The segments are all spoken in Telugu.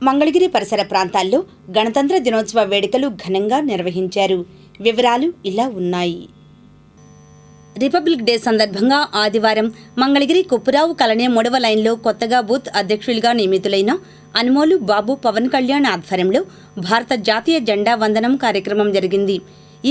మంగళగిరి పరిసర ప్రాంతాల్లో గణతంత్ర దినోత్సవ వేడుకలు ఘనంగా నిర్వహించారు. వివరాలు ఇలా ఉన్నాయి. రిపబ్లిక్ డే సందర్భంగా ఆదివారం మంగళగిరి కుప్పురావు కాలనీ 3వ లైన్లో కొత్తగా బూత్ అధ్యక్షులుగా నియమితులైన అనుమోలు బాబు పవన్ కళ్యాణ్ ఆధ్వర్యంలో భారత జాతీయ జెండా వందనం కార్యక్రమం జరిగింది.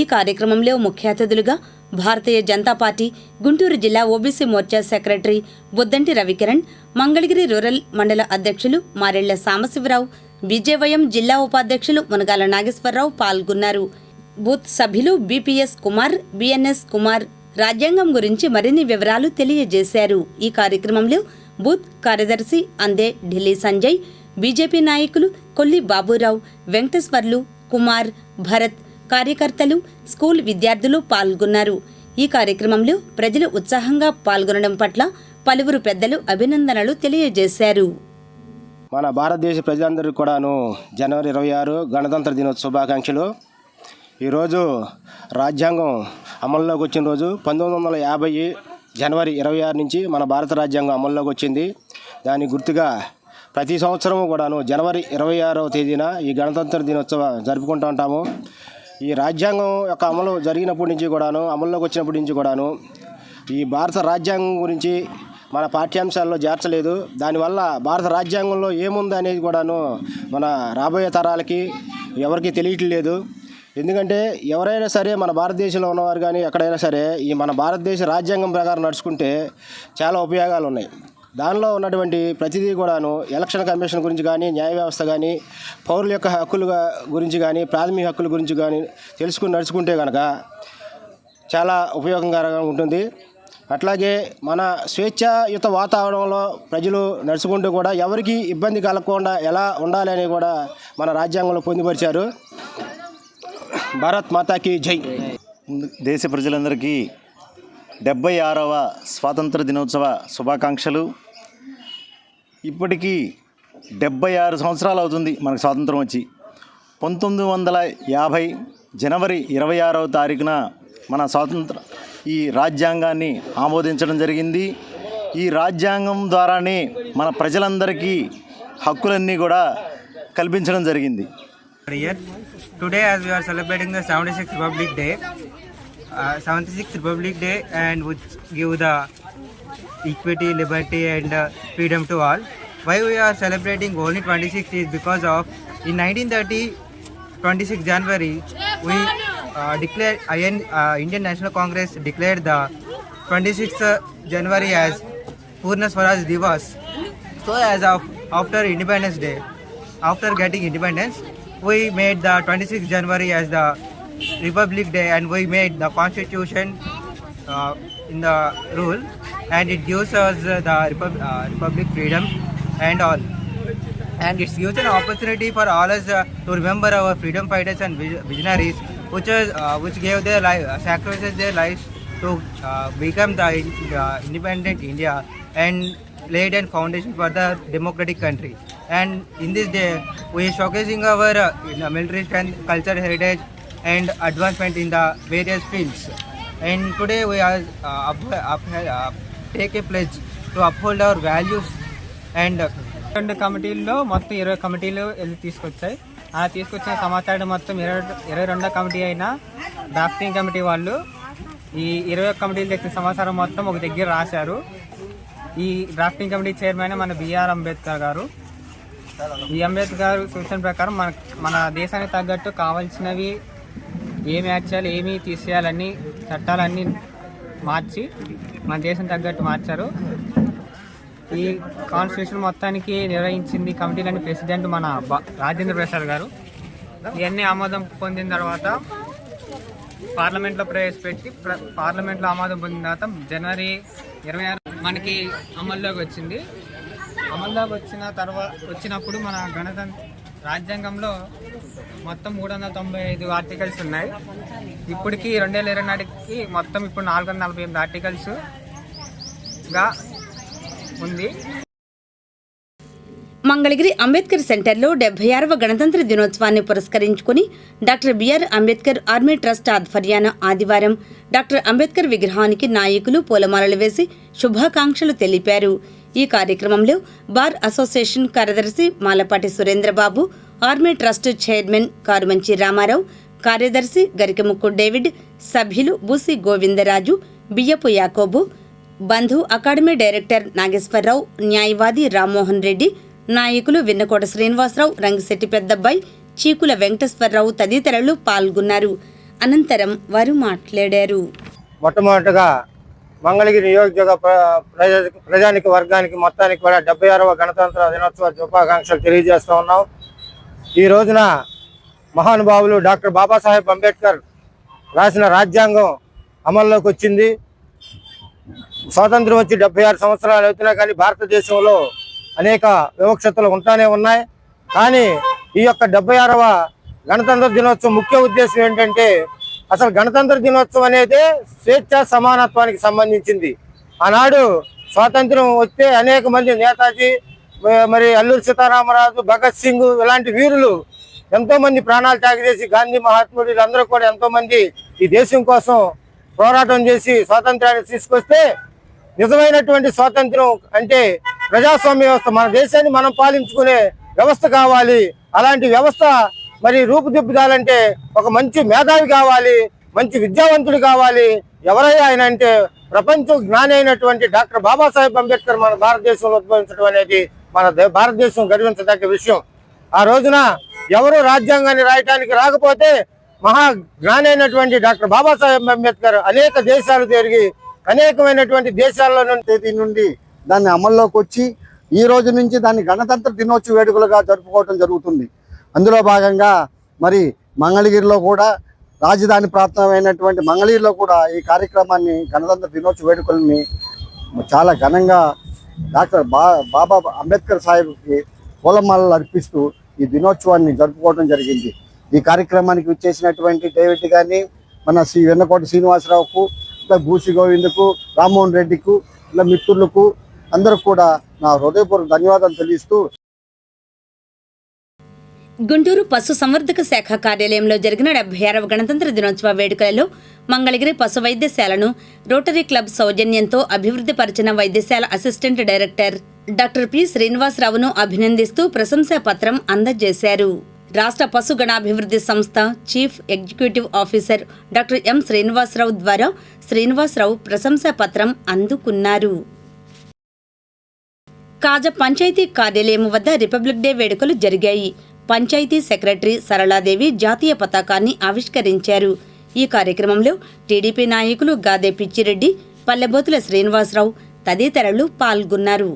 ఈ కార్యక్రమంలో ముఖ్య అతిథులుగా భారతీయ జనతా పార్టీ గుంటూరు జిల్లా OBC Morcha secretary Buddanti Ravikiran, Mangalagiri rural మండల అధ్యక్షులు మారెళ్ల సాంబశివరావు, బీజేవైఎం జిల్లా ఉపాధ్యక్షులు మునగాల నాగేశ్వరరావు పాల్గొన్నారు. బూత్ సభ్యులు బీపీఎస్ కుమార్, బీఎన్ఎస్ కుమార్ రాజ్యాంగం గురించి మరిన్ని వివరాలు తెలియజేశారు. ఈ కార్యక్రమంలో బూత్ కార్యదర్శి అందే ఢిల్లీ సంజయ్, బీజేపీ నాయకులు కొల్లి బాబురావు, వెంకటేశ్వర్లు, కుమార్, భరత్, కార్యకర్తలు, స్కూల్ విద్యార్థులు పాల్గొన్నారు. ఈ కార్యక్రమంలో ప్రజలు ఉత్సాహంగా పాల్గొనడం పట్ల పలువురు పెద్దలు అభినందనలు తెలియజేశారు. మన భారతదేశ ప్రజలందరికీ కూడాను జనవరి 26 గణతంత్ర దినోత్సవ శుభాకాంక్షలు. ఈరోజు రాజ్యాంగం అమల్లోకి వచ్చిన రోజు 1950 జనవరి 26 నుంచి మన భారత రాజ్యాంగం అమల్లోకి వచ్చింది. దాని గుర్తుగా ప్రతి సంవత్సరము కూడాను జనవరి 26వ తేదీన ఈ గణతంత్ర దినోత్సవం జరుపుకుంటూ ఉంటాము. ఈ రాజ్యాంగం యొక్క అమలు జరిగినప్పటి నుంచి కూడాను, అమల్లోకి వచ్చినప్పటి నుంచి కూడాను ఈ భారత రాజ్యాంగం గురించి మన పాఠ్యాంశాల్లో చేర్చలేదు. దానివల్ల భారత రాజ్యాంగంలో ఏముంది అనేది కూడాను మన రాబోయే తరాలకి ఎవరికి తెలియట్లేదు. ఎందుకంటే ఎవరైనా సరే మన భారతదేశంలో ఉన్నవారు కానీ ఎక్కడైనా సరే ఈ మన భారతదేశ రాజ్యాంగం ప్రకారం నడుచుకుంటే చాలా ఉపయోగాలు ఉన్నాయి. దానిలో ఉన్నటువంటి ప్రతిదీ కూడాను ఎలక్షన్ కమిషన్ గురించి కానీ, న్యాయ వ్యవస్థ కానీ, పౌరుల యొక్క హక్కుల గురించి కానీ, ప్రాథమిక హక్కుల గురించి కానీ తెలుసుకుని నడుచుకుంటే కనుక చాలా ఉపయోగకరంగా ఉంటుంది. అట్లాగే మన స్వేచ్ఛాయుత వాతావరణంలో ప్రజలు నడుచుకుంటూ కూడా ఎవరికి ఇబ్బంది కలగకుండా ఎలా ఉండాలి అని కూడా మన రాజ్యాంగంలో పొందుపరిచారు. భారత్ మాతాకి జై. దేశ ప్రజలందరికీ 76వ స్వాతంత్ర దినోత్సవ శుభాకాంక్షలు. ఇప్పటికీ 76 సంవత్సరాలు అవుతుంది మనకు స్వాతంత్రం వచ్చి. 1950 జనవరి 26వ తారీఖున మన ఈ రాజ్యాంగాన్ని ఆమోదించడం జరిగింది. ఈ రాజ్యాంగం ద్వారానే మన ప్రజలందరికీ హక్కులన్నీ కూడా కల్పించడం జరిగింది. Today, as we are celebrating the 76th Republic Day, 76th Republic Day, and which give the equity, liberty, and freedom to all. Why we are celebrating only 26th is because of in 1930, 26th January, we declared Indian National Congress declared the 26th January as Purna Swaraj Divas. So, as of after Independence Day, after getting independence, we made the 26th January as the Republic Day, and we made the Constitution in the rule, and it gives us the Republic freedom and all. And it gives an opportunity for all us to remember our freedom fighters and visionaries, which gave their life, sacrificed their lives to become the independent India and laid a foundation for the democratic country. And in this day, we are showcasing our military strength, cultural heritage, and advancement in the various fields. And today we are take a pledge to uphold our values. And రెండు కమిటీల్లో మొత్తం 20 కమిటీలు తీసుకొచ్చాయి. ఆ తీసుకొచ్చిన సమాచారం మొత్తం 22వ కమిటీ అయిన డ్రాఫ్టింగ్ కమిటీ వాళ్ళు ఈ 21 కమిటీలు తెచ్చిన సమాచారం మొత్తం ఒక దగ్గర రాశారు. ఈ డ్రాఫ్టింగ్ కమిటీ చైర్మన్ మన బిఆర్ అంబేద్కర్ గారు. ఈ అంబేద్కర్ సూచన ప్రకారం మన దేశానికి తగ్గట్టు కావాల్సినవి ఏమి యాక్చాలి, ఏమి తీసేయాలని చట్టాలన్నీ మార్చి మన దేశం తగ్గట్టు మార్చారు. ఈ కాన్స్టిట్యూషన్ మొత్తానికి నిర్వహించింది కమిటీలని ప్రెసిడెంట్ మన రాజేంద్ర ప్రసాద్ గారు. ఇవన్నీ ఆమోదం పొందిన తర్వాత పార్లమెంట్లో ప్రవేశపెట్టి పార్లమెంట్లో ఆమోదం పొందిన తర్వాత జనవరి 26 మనకి అమల్లోకి వచ్చింది. అమల్లోకి వచ్చినప్పుడు మన రాజ్యాంగంలో మొత్తం 395 ఆర్టికల్స్ ఉన్నాయి. ఇప్పటికి 2020 నాటికి మొత్తం ఇప్పుడు 448 ఆర్టికల్స్గా ఉంది. మంగళగిరి అంబేద్కర్ సెంటర్లో 76వ గణతంత్ర దినోత్సవాన్ని పురస్కరించుకుని doctor BR Ambedkar army trust ఆధ్వర్యాన ఆదివారం డాక్టర్ అంబేద్కర్ విగ్రహానికి నాయకులు పూలమాలలు వేసి శుభాకాంక్షలు తెలిపారు. ఈ కార్యక్రమంలో బార్ అసోసియేషన్ కార్యదర్శి Malapati Surendrababu, army trust chairman Karumanchi Ramarao, కార్యదర్శి గరికెముక్కు డేవిడ్, సభ్యులు బూసి గోవిందరాజు, బియ్యపు యాకోబు, బంధు అకాడమీ డైరెక్టర్ నాగేశ్వరరావు, న్యాయవాది రామ్మోహన్ రెడ్డి, నాయకులు విన్నకోట శ్రీనివాసరావు, రంగిశెట్టి పెద్దబ్బాయి, చీకుల వెంకటేశ్వరరావు తదితరులు పాల్గొన్నారు. అనంతరం వారు మాట్లాడారు. మొట్టమొదటిగా మంగళగిరి నియోజకవర్గ ప్రజానికి వర్గానికి మొత్తానికి కూడా 76వ గణతంత్ర దినోత్సవ శుభాకాంక్షలు తెలియజేస్తూ ఉన్నాం. ఈ రోజున మహానుభావులు డాక్టర్ బాబాసాహెబ్ అంబేద్కర్ రాసిన రాజ్యాంగం అమల్లోకి వచ్చింది. స్వాతంత్రం వచ్చి 76 సంవత్సరాలు అవుతున్నా కానీ భారతదేశంలో అనేక వివక్షతలు ఉంటానే ఉన్నాయి. కానీ ఈ యొక్క 76వ గణతంత్ర దినోత్సవం ముఖ్య ఉద్దేశం ఏంటంటే, అసలు గణతంత్ర దినోత్సవం అనేది స్వేచ్ఛ సమానత్వానికి సంబంధించింది. ఆనాడు స్వాతంత్రం వస్తే అనేక మంది నేతాజీ, మరి అల్లూరి సీతారామరాజు, భగత్ సింగ్ ఇలాంటి వీరులు ఎంతో మంది ప్రాణాలు త్యాగం చేసి, గాంధీ మహాత్ముడు వీళ్ళందరూ కూడా ఎంతో మంది ఈ దేశం కోసం పోరాటం చేసి స్వాతంత్రాన్ని తీసుకొస్తే, నిజమైనటువంటి స్వాతంత్రం అంటే ప్రజాస్వామ్య వ్యవస్థ, మన దేశాన్ని మనం పాలించుకునే వ్యవస్థ కావాలి. అలాంటి వ్యవస్థ మరి రూపుదిద్దాలంటే ఒక మంచి మేధావి కావాలి, మంచి విద్యావంతుడు కావాలి. ఎవరయ్యా ఆయన అంటే ప్రపంచ జ్ఞాని అయినటువంటి డాక్టర్ బాబాసాహెబ్ అంబేద్కర్ మన భారతదేశంలో ఉద్భవించడం అనేది మన భారతదేశం గర్వించదగ్గ విషయం. ఆ రోజున ఎవరు రాజ్యాంగాన్ని రాయటానికి రాకపోతే మహా జ్ఞాని అయినటువంటి డాక్టర్ బాబాసాహెబ్ అంబేద్కర్ అనేక దేశాలు తిరిగి అనేకమైనటువంటి దేశాల్లో నుండి దాన్ని అమల్లోకి వచ్చి ఈ రోజు నుంచి దాన్ని గణతంత్ర దినోత్సవ వేడుకలుగా జరుపుకోవడం జరుగుతుంది. అందులో భాగంగా మరి మంగళగిరిలో కూడా, రాజధాని ప్రాంతమైనటువంటి మంగళగిరిలో కూడా ఈ కార్యక్రమాన్ని, గణతంత్ర దినోత్సవ వేడుకల్ని చాలా ఘనంగా డాక్టర్ బాబా అంబేద్కర్ సాహెబ్కి పూలమాలలు అర్పిస్తూ ఈ దినోత్సవాన్ని జరుపుకోవడం జరిగింది. ఈ కార్యక్రమానికి వచ్చేసినటువంటి డేవిడ్ గారిని, మన వెన్నకోట శ్రీనివాసరావుకు, ఇలా బూసి గోవిందకు, రామ్మోహన్ రెడ్డికు, ఇలా మిత్రులకు అందరూ కూడా నా హృదయపూర్వక ధన్యవాదాలు తెలియజేస్తూ, గుంటూరు పశు సంవర్ధక శాఖ కార్యాలయంలో జరిగిన 76వ గణతంత్ర దినోత్సవ వేడుకలలో మంగళగిరి పశు వైద్యశాలను రోటరీ క్లబ్ సౌజన్యంతో అభివృద్ధి పరిచిన వైద్యశాల అసిస్టెంట్ డైరెక్టర్ డాక్టర్ పి శ్రీనివాసరావును అభినందిస్తూ ప్రశంసా పత్రం అందజేశారు. రాష్ట్ర పశు గణాభివృద్ధి సంస్థ chief executive officer doctor M Srinivasarao ద్వారా శ్రీనివాసరావు ప్రశంసా పత్రం అందుకున్నారు. కాజ పంచాయతీ కార్యాలయం వద్ద రిపబ్లిక్ డే వేడుకలు జరిగాయి. పంచాయతీ సెక్రటరీ సరళాదేవి జాతీయ పతాకాన్ని ఆవిష్కరించారు. ఈ కార్యక్రమంలో టీడీపీ నాయకులు గాదే పిచ్చిరెడ్డి, పల్లెబోతుల శ్రీనివాసరావు తదితరులు పాల్గొన్నారు.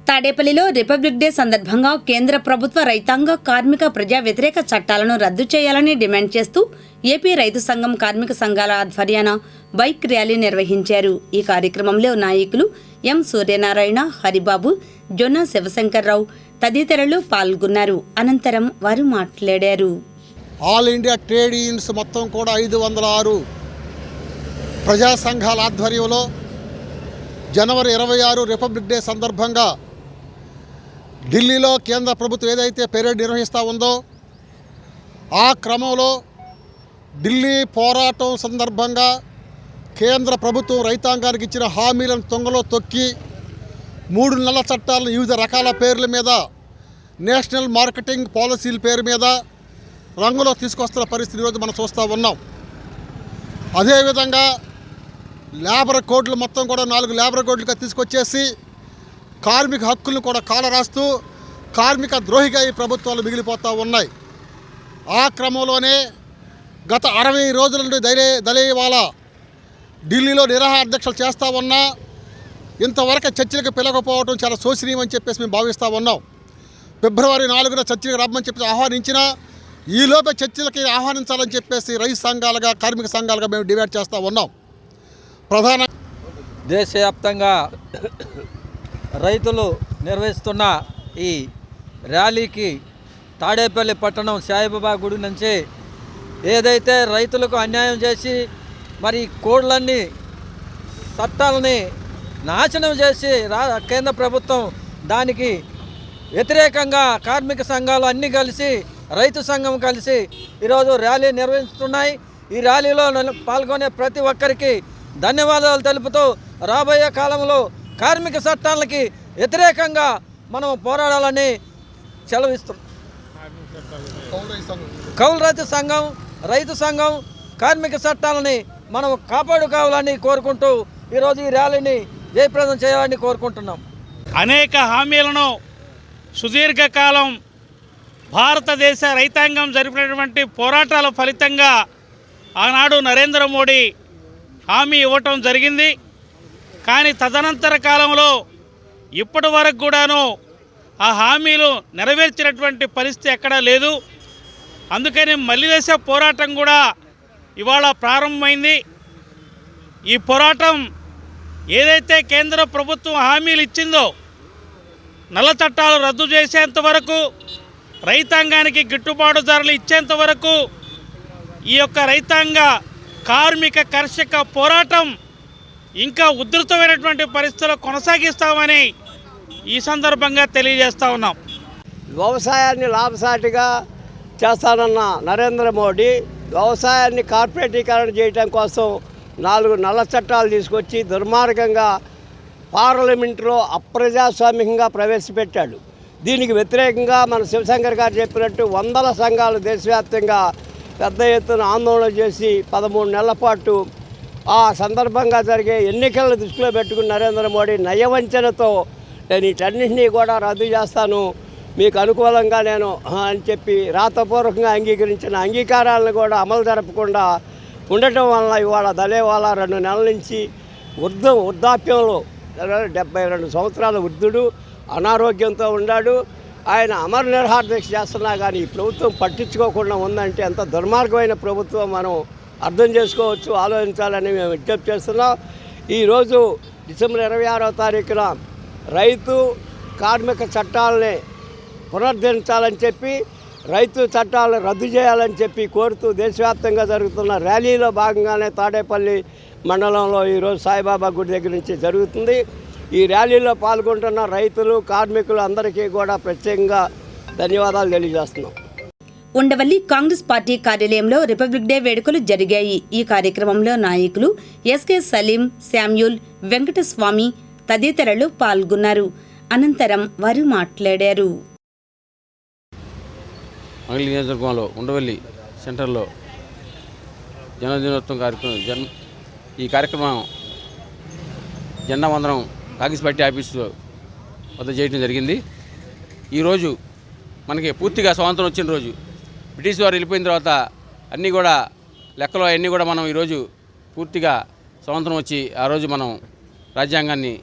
తాడేపల్లిలో రిపబ్లిక్ డే సందర్భంగా కేంద్ర ప్రభుత్వ రైతాంగ కార్మిక ప్రజా వ్యతిరేక చట్టాలను రద్దు చేయాలని డిమాండ్ చేస్తూ ఏపీ రైతు సంఘం కార్మిక సంఘాల ఆధ్వర్యాన బైక్ ర్యాలీ నిర్వహించారు. ఈ కార్యక్రమంలో నాయకులు ఎం సూర్యనారాయణ, హరిబాబు, జొన్న శివశంకర్రావు తదితరులు పాల్గొన్నారు. అనంతరం వారు మాట్లాడారు. ఆల్ ఇండియా ట్రేడ్ యూనియన్స్ మొత్తం కూడా 506 ప్రజా సంఘాల ఆధ్వర్యంలో జనవరి 26 రిపబ్లిక్ డే సందర్భంగా ఢిల్లీలో కేంద్ర ప్రభుత్వం ఏదైతే పెరేడ్ నిర్వహిస్తూ ఉందో ఆ క్రమంలో ఢిల్లీ పోరాటం సందర్భంగా కేంద్ర ప్రభుత్వం రైతాంగానికి ఇచ్చిన హామీలను తొంగలో తొక్కి 3 నెలల చట్టాలను వివిధ రకాల పేర్ల మీద, నేషనల్ మార్కెటింగ్ పాలసీల పేరు మీద రంగులో తీసుకొస్తున్న పరిస్థితి ఈరోజు మనం చూస్తూ ఉన్నాం. అదేవిధంగా లేబర్ కోడ్లు మొత్తం కూడా 4 లేబర్ కోడ్లుగా తీసుకొచ్చేసి కార్మిక హక్కులను కూడా కాలరాస్తూ కార్మిక ద్రోహిగా ఈ ప్రభుత్వాలు మిగిలిపోతూ ఉన్నాయి. ఆ క్రమంలోనే గత 60 రోజుల నుండి దళేవాలా ఢిల్లీలో నిరాహార దీక్షలు చేస్తూ ఉన్నా ఇంతవరకు చర్చలకు పిలవకపోవడం చాలా శోచనీయం అని చెప్పేసి మేము భావిస్తూ ఉన్నాం. ఫిబ్రవరి 4న చర్చలకు రమ్మని చెప్పేసి ఆహ్వానించినా ఈలోపే చర్చలకి ఆహ్వానించాలని చెప్పేసి రైతు సంఘాలుగా, కార్మిక సంఘాలుగా మేము డిమాండ్ చేస్తూ ఉన్నాం. ప్రధాన దేశవ్యాప్తంగా రైతులు నిర్వహిస్తున్న ఈ ర్యాలీకి తాడేపల్లి పట్టణం సాయిబాబా గుడి నుంచి ఏదైతే రైతులకు అన్యాయం చేసి మరి కోడ్లన్నీ చట్టాలని నాశనం చేసి కేంద్ర ప్రభుత్వం దానికి వ్యతిరేకంగా కార్మిక సంఘాలు అన్నీ కలిసి, రైతు సంఘం కలిసి ఈరోజు ర్యాలీ నిర్వహిస్తున్నాయి. ఈ ర్యాలీలో పాల్గొనే ప్రతి ఒక్కరికి ధన్యవాదాలు తెలుపుతూ రాబోయే కాలంలో కార్మిక చట్టాలకి వ్యతిరేకంగా మనం పోరాడాలని సెలవిస్తున్నాం. కౌలు రైతు సంఘం కార్మిక చట్టాలని మనం కాపాడుకోవాలని కోరుకుంటూ ఈరోజు ఈ ర్యాలీని జయప్రదం చేయాలని కోరుకుంటున్నాం. అనేక హామీలను సుదీర్ఘకాలం భారతదేశ రైతాంగం జరిపినటువంటి పోరాటాల ఫలితంగా ఆనాడు నరేంద్ర మోడీ హామీ ఇవ్వటం జరిగింది. కానీ తదనంతర కాలంలో ఇప్పటి వరకు కూడాను ఆ హామీలు నెరవేర్చినటువంటి పరిస్థితి ఎక్కడా లేదు. అందుకని మలిదశ పోరాటం కూడా ఇవాళ ప్రారంభమైంది. ఈ పోరాటం ఏదైతే కేంద్ర ప్రభుత్వం హామీలు ఇచ్చిందో నల్ల చట్టాలు రద్దు చేసేంత వరకు, రైతాంగానికి గిట్టుబాటు ధరలు ఇచ్చేంత వరకు ఈ యొక్క రైతాంగ కార్మిక కర్షక పోరాటం ఇంకా ఉధృతమైనటువంటి పరిస్థితులు కొనసాగిస్తామని ఈ సందర్భంగా తెలియజేస్తా ఉన్నాం. వ్యవసాయాన్ని లాభసాటిగా చేస్తానన్న నరేంద్ర మోడీ వ్యవసాయాన్ని కార్పొరేటీకరణ చేయడం కోసం 4 నల్ల చట్టాలు తీసుకొచ్చి దుర్మార్గంగా పార్లమెంటులో అప్రజాస్వామికంగా ప్రవేశపెట్టాడు. దీనికి వ్యతిరేకంగా మన శివశంకర్ గారు చెప్పినట్టు వందల సంఘాలు దేశవ్యాప్తంగా పెద్ద ఎత్తున ఆందోళన చేసి 13 నెలల పాటు ఆ సందర్భంగా జరిగే ఎన్నికలను దృష్టిలో పెట్టుకుని నరేంద్ర మోడీ నయవంచనతో నేను వీటన్నింటినీ కూడా రద్దు చేస్తాను, మీకు అనుకూలంగా నేను అని చెప్పి రాతపూర్వకంగా అంగీకరించిన అంగీకారాలను కూడా అమలు జరపకుండా ఉండటం వలన ఇవాళ దళేవాలా 2 నెలల నుంచి వృద్ధాప్యంలో 72 సంవత్సరాల వృద్ధుడు అనారోగ్యంతో ఉన్నాడు. ఆయన అమర నిరాహార దీక్ష చేస్తున్నా కానీ ఈ ప్రభుత్వం పట్టించుకోకుండా ఉందంటే ఎంత దుర్మార్గమైన ప్రభుత్వం మనం అర్థం చేసుకోవచ్చు, ఆలోచించాలని మేము విజ్ఞప్తి చేస్తున్నాం. ఈరోజు డిసెంబర్ 26వ తారీఖున రైతు కార్మిక చట్టాలని పునరుద్ధరించాలని చెప్పి, రైతు చట్టాలను రద్దు చేయాలని చెప్పి కోరుతూ దేశవ్యాప్తంగా జరుగుతున్న ర్యాలీలో భాగంగానే తాడేపల్లి మండలంలో ఈరోజు సాయిబాబా గుడి దగ్గర నుంచి జరుగుతుంది. ఈ ర్యాలీలో పాల్గొంటున్న రైతులు కార్మికులు అందరికీ కూడా ప్రత్యేకంగా ధన్యవాదాలు తెలియజేస్తున్నాం. ఉండవల్లి కాంగ్రెస్ పార్టీ కార్యాలయంలో రిపబ్లిక్ డే వేడుకలు జరిగాయి. ఈ కార్యక్రమంలో నాయకులు ఎస్కే సలీం, శామ్యూల్, వెంకటస్వామి తదితరులు పాల్గొన్నారు. అనంతరం వారు మాట్లాడారు. మంగళ నియోజకవర్గంలో ఉండవల్లి సెంటర్లో జన్మదినోత్సవం కార్యక్రమం ఈ కార్యక్రమం జెండా వందనం కాంగ్రెస్ పార్టీ ఆఫీసు వద్ద చేయడం జరిగింది. ఈరోజు మనకి పూర్తిగా స్వాతంత్రం వచ్చిన రోజు, బ్రిటిష్ వారు వెళ్ళిపోయిన తర్వాత అన్నీ కూడా లెక్కలో అన్నీ కూడా మనం ఈరోజు పూర్తిగా స్వాతంత్రం వచ్చి ఆ రోజు మనం రాజ్యాంగాన్ని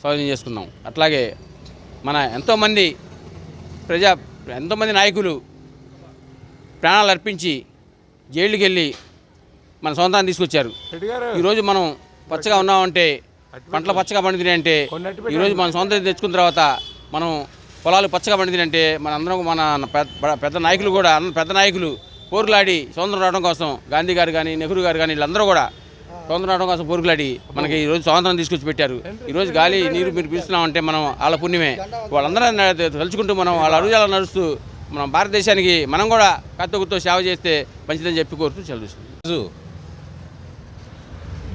స్వాధీనం చేసుకున్నాం. అట్లాగే మన ఎంతోమంది నాయకులు ప్రాణాలు అర్పించి జైలుకి వెళ్ళి మన స్వాతంత్రాన్ని తీసుకొచ్చారు. ఈరోజు మనం పచ్చగా ఉన్నామంటే, పంటలు పచ్చగా పండుతున్నాయి అంటే, ఈరోజు మన స్వాతంత్రం తెచ్చుకున్న తర్వాత మనం పొలాలు పచ్చగా పండుతున్నాయంటే మనందరం మన పెద్ద నాయకులు కూడా పెద్ద నాయకులు పోరులాడి స్వాతంత్రం రావడం కోసం, గాంధీ గారు కానీ నెహ్రూ గారు కానీ వీళ్ళందరూ కూడా స్వాతంత్రం రావడం కోసం పోరులాడి మనకి ఈరోజు స్వాతంత్రం తీసుకొచ్చి పెట్టారు. ఈరోజు గాలి నీరు మీరు పీలుస్తున్నామంటే మనం వాళ్ళ పుణ్యమే. వాళ్ళందరూ తలుచుకుంటూ మనం వాళ్ళ అడుగుజాలను నడుస్తూ మనం భారతదేశానికి మనం కూడా కర్తవ్యంతో సేవ చేస్తే మంచిదని చెప్పి కోరుతూ చదువుతుంది. రోజు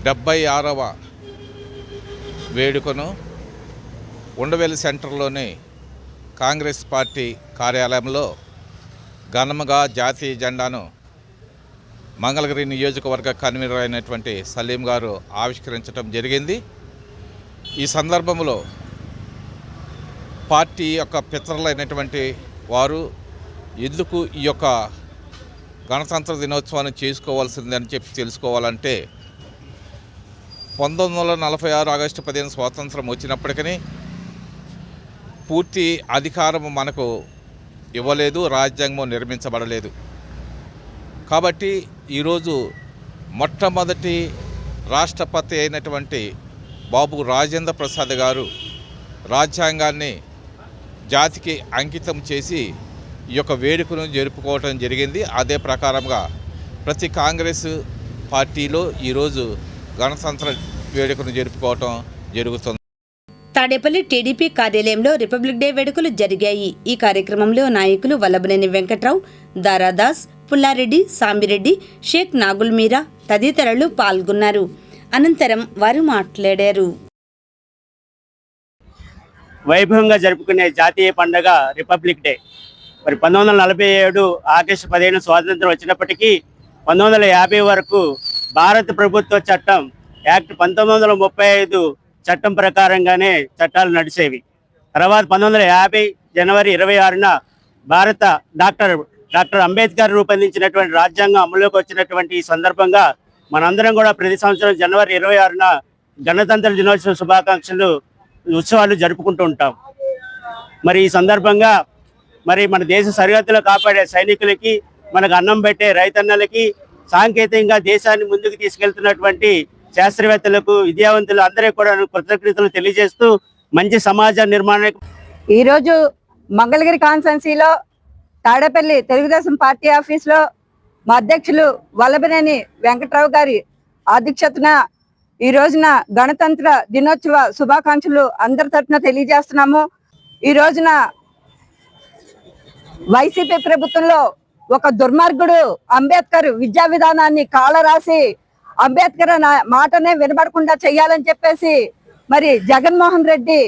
76వ వేడుకను ఉండవెల్లి సెంటర్లోని కాంగ్రెస్ పార్టీ కార్యాలయంలో ఘనంగా జాతీయ జెండాను మంగళగిరి నియోజకవర్గ కన్వీనర్ అయినటువంటి సలీం గారు ఆవిష్కరించడం జరిగింది. ఈ సందర్భంలో పార్టీ యొక్క పితరులైనటువంటి వారు ఎందుకు ఈ యొక్క గణతంత్ర దినోత్సవాన్ని చేసుకోవాల్సిందని చెప్పి తెలుసుకోవాలంటే 1946 ఆగస్టు 15 స్వాతంత్రం వచ్చినప్పటికీ పూర్తి అధికారం మనకు ఇవ్వలేదు, రాజ్యాంగం నిర్మించబడలేదు. కాబట్టి ఈరోజు మొట్టమొదటి రాష్ట్రపతి అయినటువంటి బాబు రాజేంద్ర ప్రసాద్ గారు రాజ్యాంగాన్ని జాతికి అంకితం చేసి ఈ యొక్క వేడుకను జరుపుకోవటం జరిగింది. అదే ప్రకారంగా ప్రతి కాంగ్రెస్ పార్టీలో ఈరోజు గణతంత్ర వేడుకను జరుపుకోవటం జరుగుతుంది. తాడేపల్లి టీడీపీ కార్యాలయంలో రిపబ్లిక్ డే వేడుకలు జరిగాయి. ఈ కార్యక్రమంలో నాయకులు వల్లభనేని వెంకట్రావు, దారాదాస్, పుల్లారెడ్డి, సాంబిరెడ్డి, షేక్ నాగుల్ మీరా తదితరులు పాల్గొన్నారు. అనంతరం వారు మాట్లాడారు. వైభవంగా జరుపుకునే జాతీయ పండుగ రిపబ్లిక్ డే. మరి 1947 ఆగస్టు 15 స్వాతంత్రం వచ్చినప్పటికీ 1950 వరకు భారత ప్రభుత్వ చట్టం యాక్ట్ 1935 చట్టం ప్రకారంగానే చట్టాలు నడిచేవి. తర్వాత 1950 జనవరి 26న భారత డాక్టర్ అంబేద్కర్ రూపొందించినటువంటి రాజ్యాంగం అమలులోకి వచ్చినటువంటి ఈ సందర్భంగా మనందరం కూడా ప్రతి సంవత్సరం జనవరి 26న గణతంత్ర దినోత్సవ శుభాకాంక్షలు ఉత్సవాలు జరుపుకుంటూ ఉంటాం. మరి ఈ సందర్భంగా మరి మన దేశ సరిహద్దులు కాపాడే సైనికులకి, మనకు అన్నం పెట్టే రైతన్నలకి, సాంకేతికంగా దేశాన్ని ముందుకు తీసుకెళ్తున్నటువంటి శాస్త్రవేత్తలకు, విద్యావంతులు అందరికీ కూడా కృతజ్ఞతలు తెలియజేస్తూ మంచి సమాజ నిర్మాణానికి ఈరోజు మంగళగిరి కాన్స్టిట్యున్సీలో తాడేపల్లి తెలుగుదేశం పార్టీ ఆఫీస్లో మా అధ్యక్షులు వల్లభనేని వెంకట్రావు గారి అధ్యక్షతన ఈ రోజున గణతంత్ర దినోత్సవ శుభాకాంక్షలు అందరి తరఫున తెలియజేస్తున్నాము. ఈ రోజున వైసీపీ ప్రభుత్వంలో ఒక దుర్మార్గుడు అంబేద్కర్ విద్యా విధానాన్ని కాలరాసి అంబేద్కర్ మాటనే వినబడకుండా చెయ్యాలని చెప్పేసి మరి జగన్మోహన్ రెడ్డి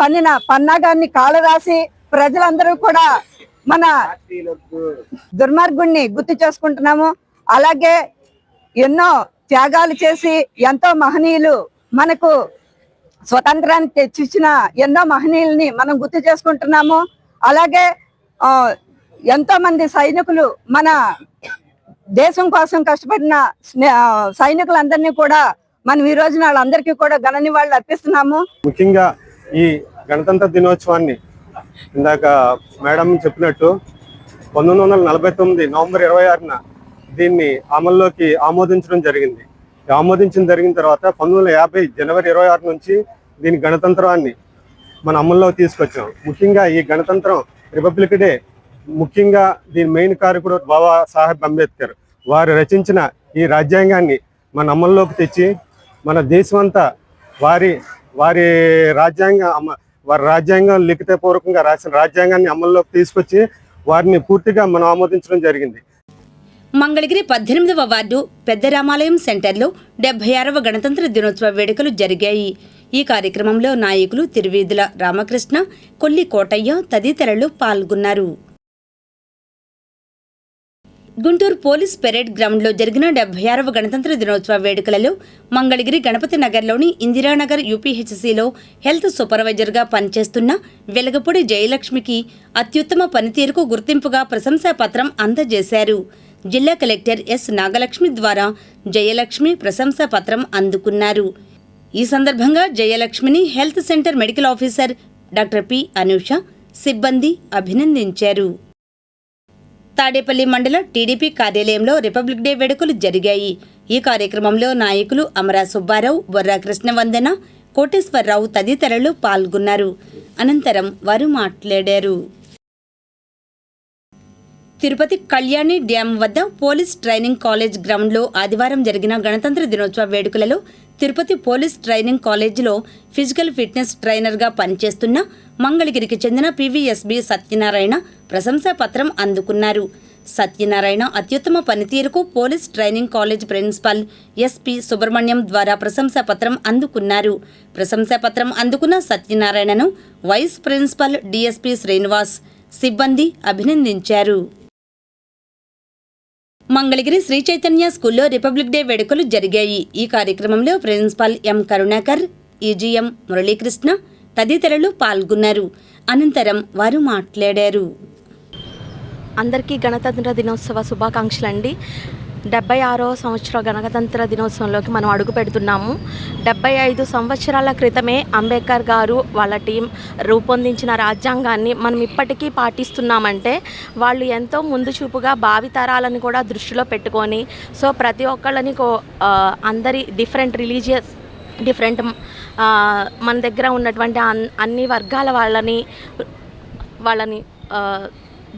పన్నిన పన్నాగాన్ని కాలరాసి ప్రజలందరూ కూడా మన దుర్మార్గుడిని గుర్తు చేసుకుంటున్నాము. అలాగే ఎన్నో త్యాగాలు చేసి ఎంతో మహనీయులు మనకు స్వతంత్రాన్ని తెచ్చిచ్చిన ఎన్నో మహనీయుల్ని మనం గుర్తు చేసుకుంటున్నాము. అలాగే ఎంతో మంది సైనికులు మన దేశం కోసం కష్టపడిన సైనికులందరినీ కూడా మనం ఈ రోజున వాళ్ళందరికీ కూడా ఘన నివాళులు అర్పిస్తున్నాము. ముఖ్యంగా ఈ గణతంత్ర దినోత్సవాన్ని ఇందాక మేడం చెప్పినట్టు 1949 నవంబర్ 26న దీన్ని అమల్లోకి ఆమోదించడం జరిగింది. జరిగిన తర్వాత 1950 జనవరి 26 నుంచి దీని గణతంత్రాన్ని మన అమల్లోకి తీసుకొచ్చాం. ముఖ్యంగా ఈ గణతంత్రం రిపబ్లిక్ డే ముఖ్యంగా దీని మెయిన్ కారకుడు బాబా సాహెబ్ అంబేద్కర్ వారు రచించిన ఈ రాజ్యాంగాన్ని మన అమల్లోకి తెచ్చి మన దేశమంతా వారి రాజ్యాంగం లిఖితపూర్వకంగా రాసిన రాజ్యాంగాన్ని అమల్లోకి తీసుకొచ్చి వారిని పూర్తిగా మనం ఆమోదించడం జరిగింది. మంగళగిరి 18వ వార్డు పెద్ద రామాలయం సెంటర్లో 76వ గణతంత్ర దినోత్సవ వేడుకలు జరిగాయి. ఈ కార్యక్రమంలో నాయకులు తిరువీధుల రామకృష్ణ, కొల్లి కోటయ్య తదితరులు పాల్గొన్నారు. గుంటూరు పోలీస్ పెరేడ్ గ్రౌండ్లో జరిగిన 76వ గణతంత్ర దినోత్సవ వేడుకలలో మంగళగిరి గణపతి నగర్లోని ఇందిరానగర్ యూపీహెచ్సిలో హెల్త్ సూపర్వైజర్గా పనిచేస్తున్న వెలగపూడి జయలక్ష్మికి అత్యుత్తమ పనితీరుకు గుర్తింపుగా ప్రశంసా పత్రం అందజేశారు. జిల్లా కలెక్టర్ ఎస్ నాగలక్ష్మి ద్వారా జయలక్ష్మి ప్రశంసా పత్రం అందుకున్నారు. ఈ సందర్భంగా జయలక్ష్మిని health centre medical officer doctor P Anusha సిబ్బంది అభినందించారు. తాడేపల్లి మండల టీడీపీ కార్యాలయంలో రిపబ్లిక్ డే వేడుకలు జరిగాయి. ఈ కార్యక్రమంలో నాయకులు అమరా సుబ్బారావు, బొర్రా కృష్ణవందన, కోటేశ్వరరావు తదితరులు పాల్గొన్నారు. అనంతరం వారు మాట్లాడారు. తిరుపతి కళ్యాణి డ్యాం వద్ద పోలీస్ ట్రైనింగ్ కాలేజ్ గ్రౌండ్లో ఆదివారం జరిగిన గణతంత్ర దినోత్సవ వేడుకలలో తిరుపతి పోలీస్ ట్రైనింగ్ కాలేజీలో ఫిజికల్ ఫిట్నెస్ ట్రైనర్గా పనిచేస్తున్న మంగళగిరికి చెందిన పివిఎస్బి సత్యనారాయణ ప్రశంసా పత్రం అందుకున్నారు. సత్యనారాయణ అత్యుత్తమ పనితీరుకు police training college principal SP Subrahmanyam ద్వారా ప్రశంసా పత్రం అందుకున్నారు. ప్రశంసా పత్రం అందుకున్న సత్యనారాయణను వైస్ ప్రిన్సిపల్ డిఎస్పి శ్రీనివాస్ సిబ్బంది అభినందించారు. మంగళగిరి శ్రీ చైతన్య స్కూల్లో రిపబ్లిక్ డే వేడుకలు జరిగాయి. ఈ కార్యక్రమంలో ప్రిన్సిపాల్ ఎం కరుణాకర్, ఈజీఎం మురళీకృష్ణ తదితరులు పాల్గొన్నారు. అనంతరం వారు మాట్లాడారు. అందరికీ గణతంత్ర దినోత్సవ శుభాకాంక్షలండి. 76వ సంవత్సర గణతంత్ర దినోత్సవంలోకి మనం అడుగు పెడుతున్నాము. 75 సంవత్సరాల క్రితమే అంబేద్కర్ గారు వాళ్ళ టీం రూపొందించిన రాజ్యాంగాన్ని మనం ఇప్పటికీ పాటిస్తున్నామంటే వాళ్ళు ఎంతో ముందు చూపుగా భావితరాలను కూడా దృష్టిలో పెట్టుకొని ప్రతి ఒక్కళ్ళని అందరి డిఫరెంట్ మన దగ్గర ఉన్నటువంటి అన్ని వర్గాల వాళ్ళని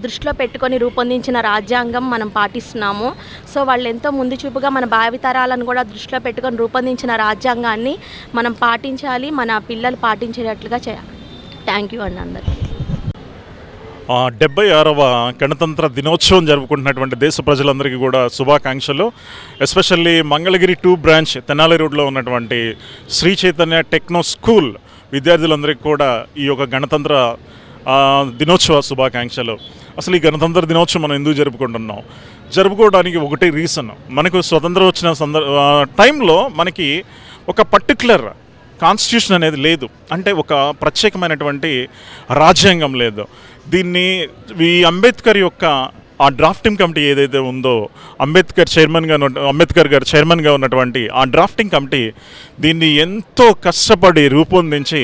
దృష్టిలో పెట్టుకొని రూపొందించిన రాజ్యాంగం మనం పాటిస్తున్నాము. వాళ్ళు ఎంతో ముందు చూపుగా మన భావితరాలను కూడా దృష్టిలో పెట్టుకొని రూపొందించిన రాజ్యాంగాన్ని మనం పాటించాలి, మన పిల్లలు పాటించేటట్లుగా చేయాలి. థ్యాంక్ యూ అండి అందరికీ. 76వ గణతంత్ర దినోత్సవం జరుపుకుంటున్నటువంటి దేశ ప్రజలందరికీ కూడా శుభాకాంక్షలు. ఎస్పెషల్లీ మంగళగిరి 2 బ్రాంచ్ తెనాలి రోడ్లో ఉన్నటువంటి శ్రీ చైతన్య టెక్నో స్కూల్ విద్యార్థులందరికీ కూడా ఈ యొక్క గణతంత్ర దినోత్సవ శుభాకాంక్షలు. అసలు ఈ గణతంత్ర దినోత్సవం మనం ఎందుకు జరుపుకోవడానికి ఒకటే రీజన్, మనకు స్వతంత్రం వచ్చిన టైంలో మనకి ఒక పర్టిక్యులర్ కాన్స్టిట్యూషన్ అనేది లేదు, అంటే ఒక ప్రత్యేకమైనటువంటి రాజ్యాంగం లేదు. దీన్ని ఈ అంబేద్కర్ యొక్క ఆ డ్రాఫ్టింగ్ కమిటీ ఏదైతే ఉందో, అంబేద్కర్ గారు చైర్మన్గా ఉన్నటువంటి ఆ డ్రాఫ్టింగ్ కమిటీ దీన్ని ఎంతో కష్టపడి రూపొందించి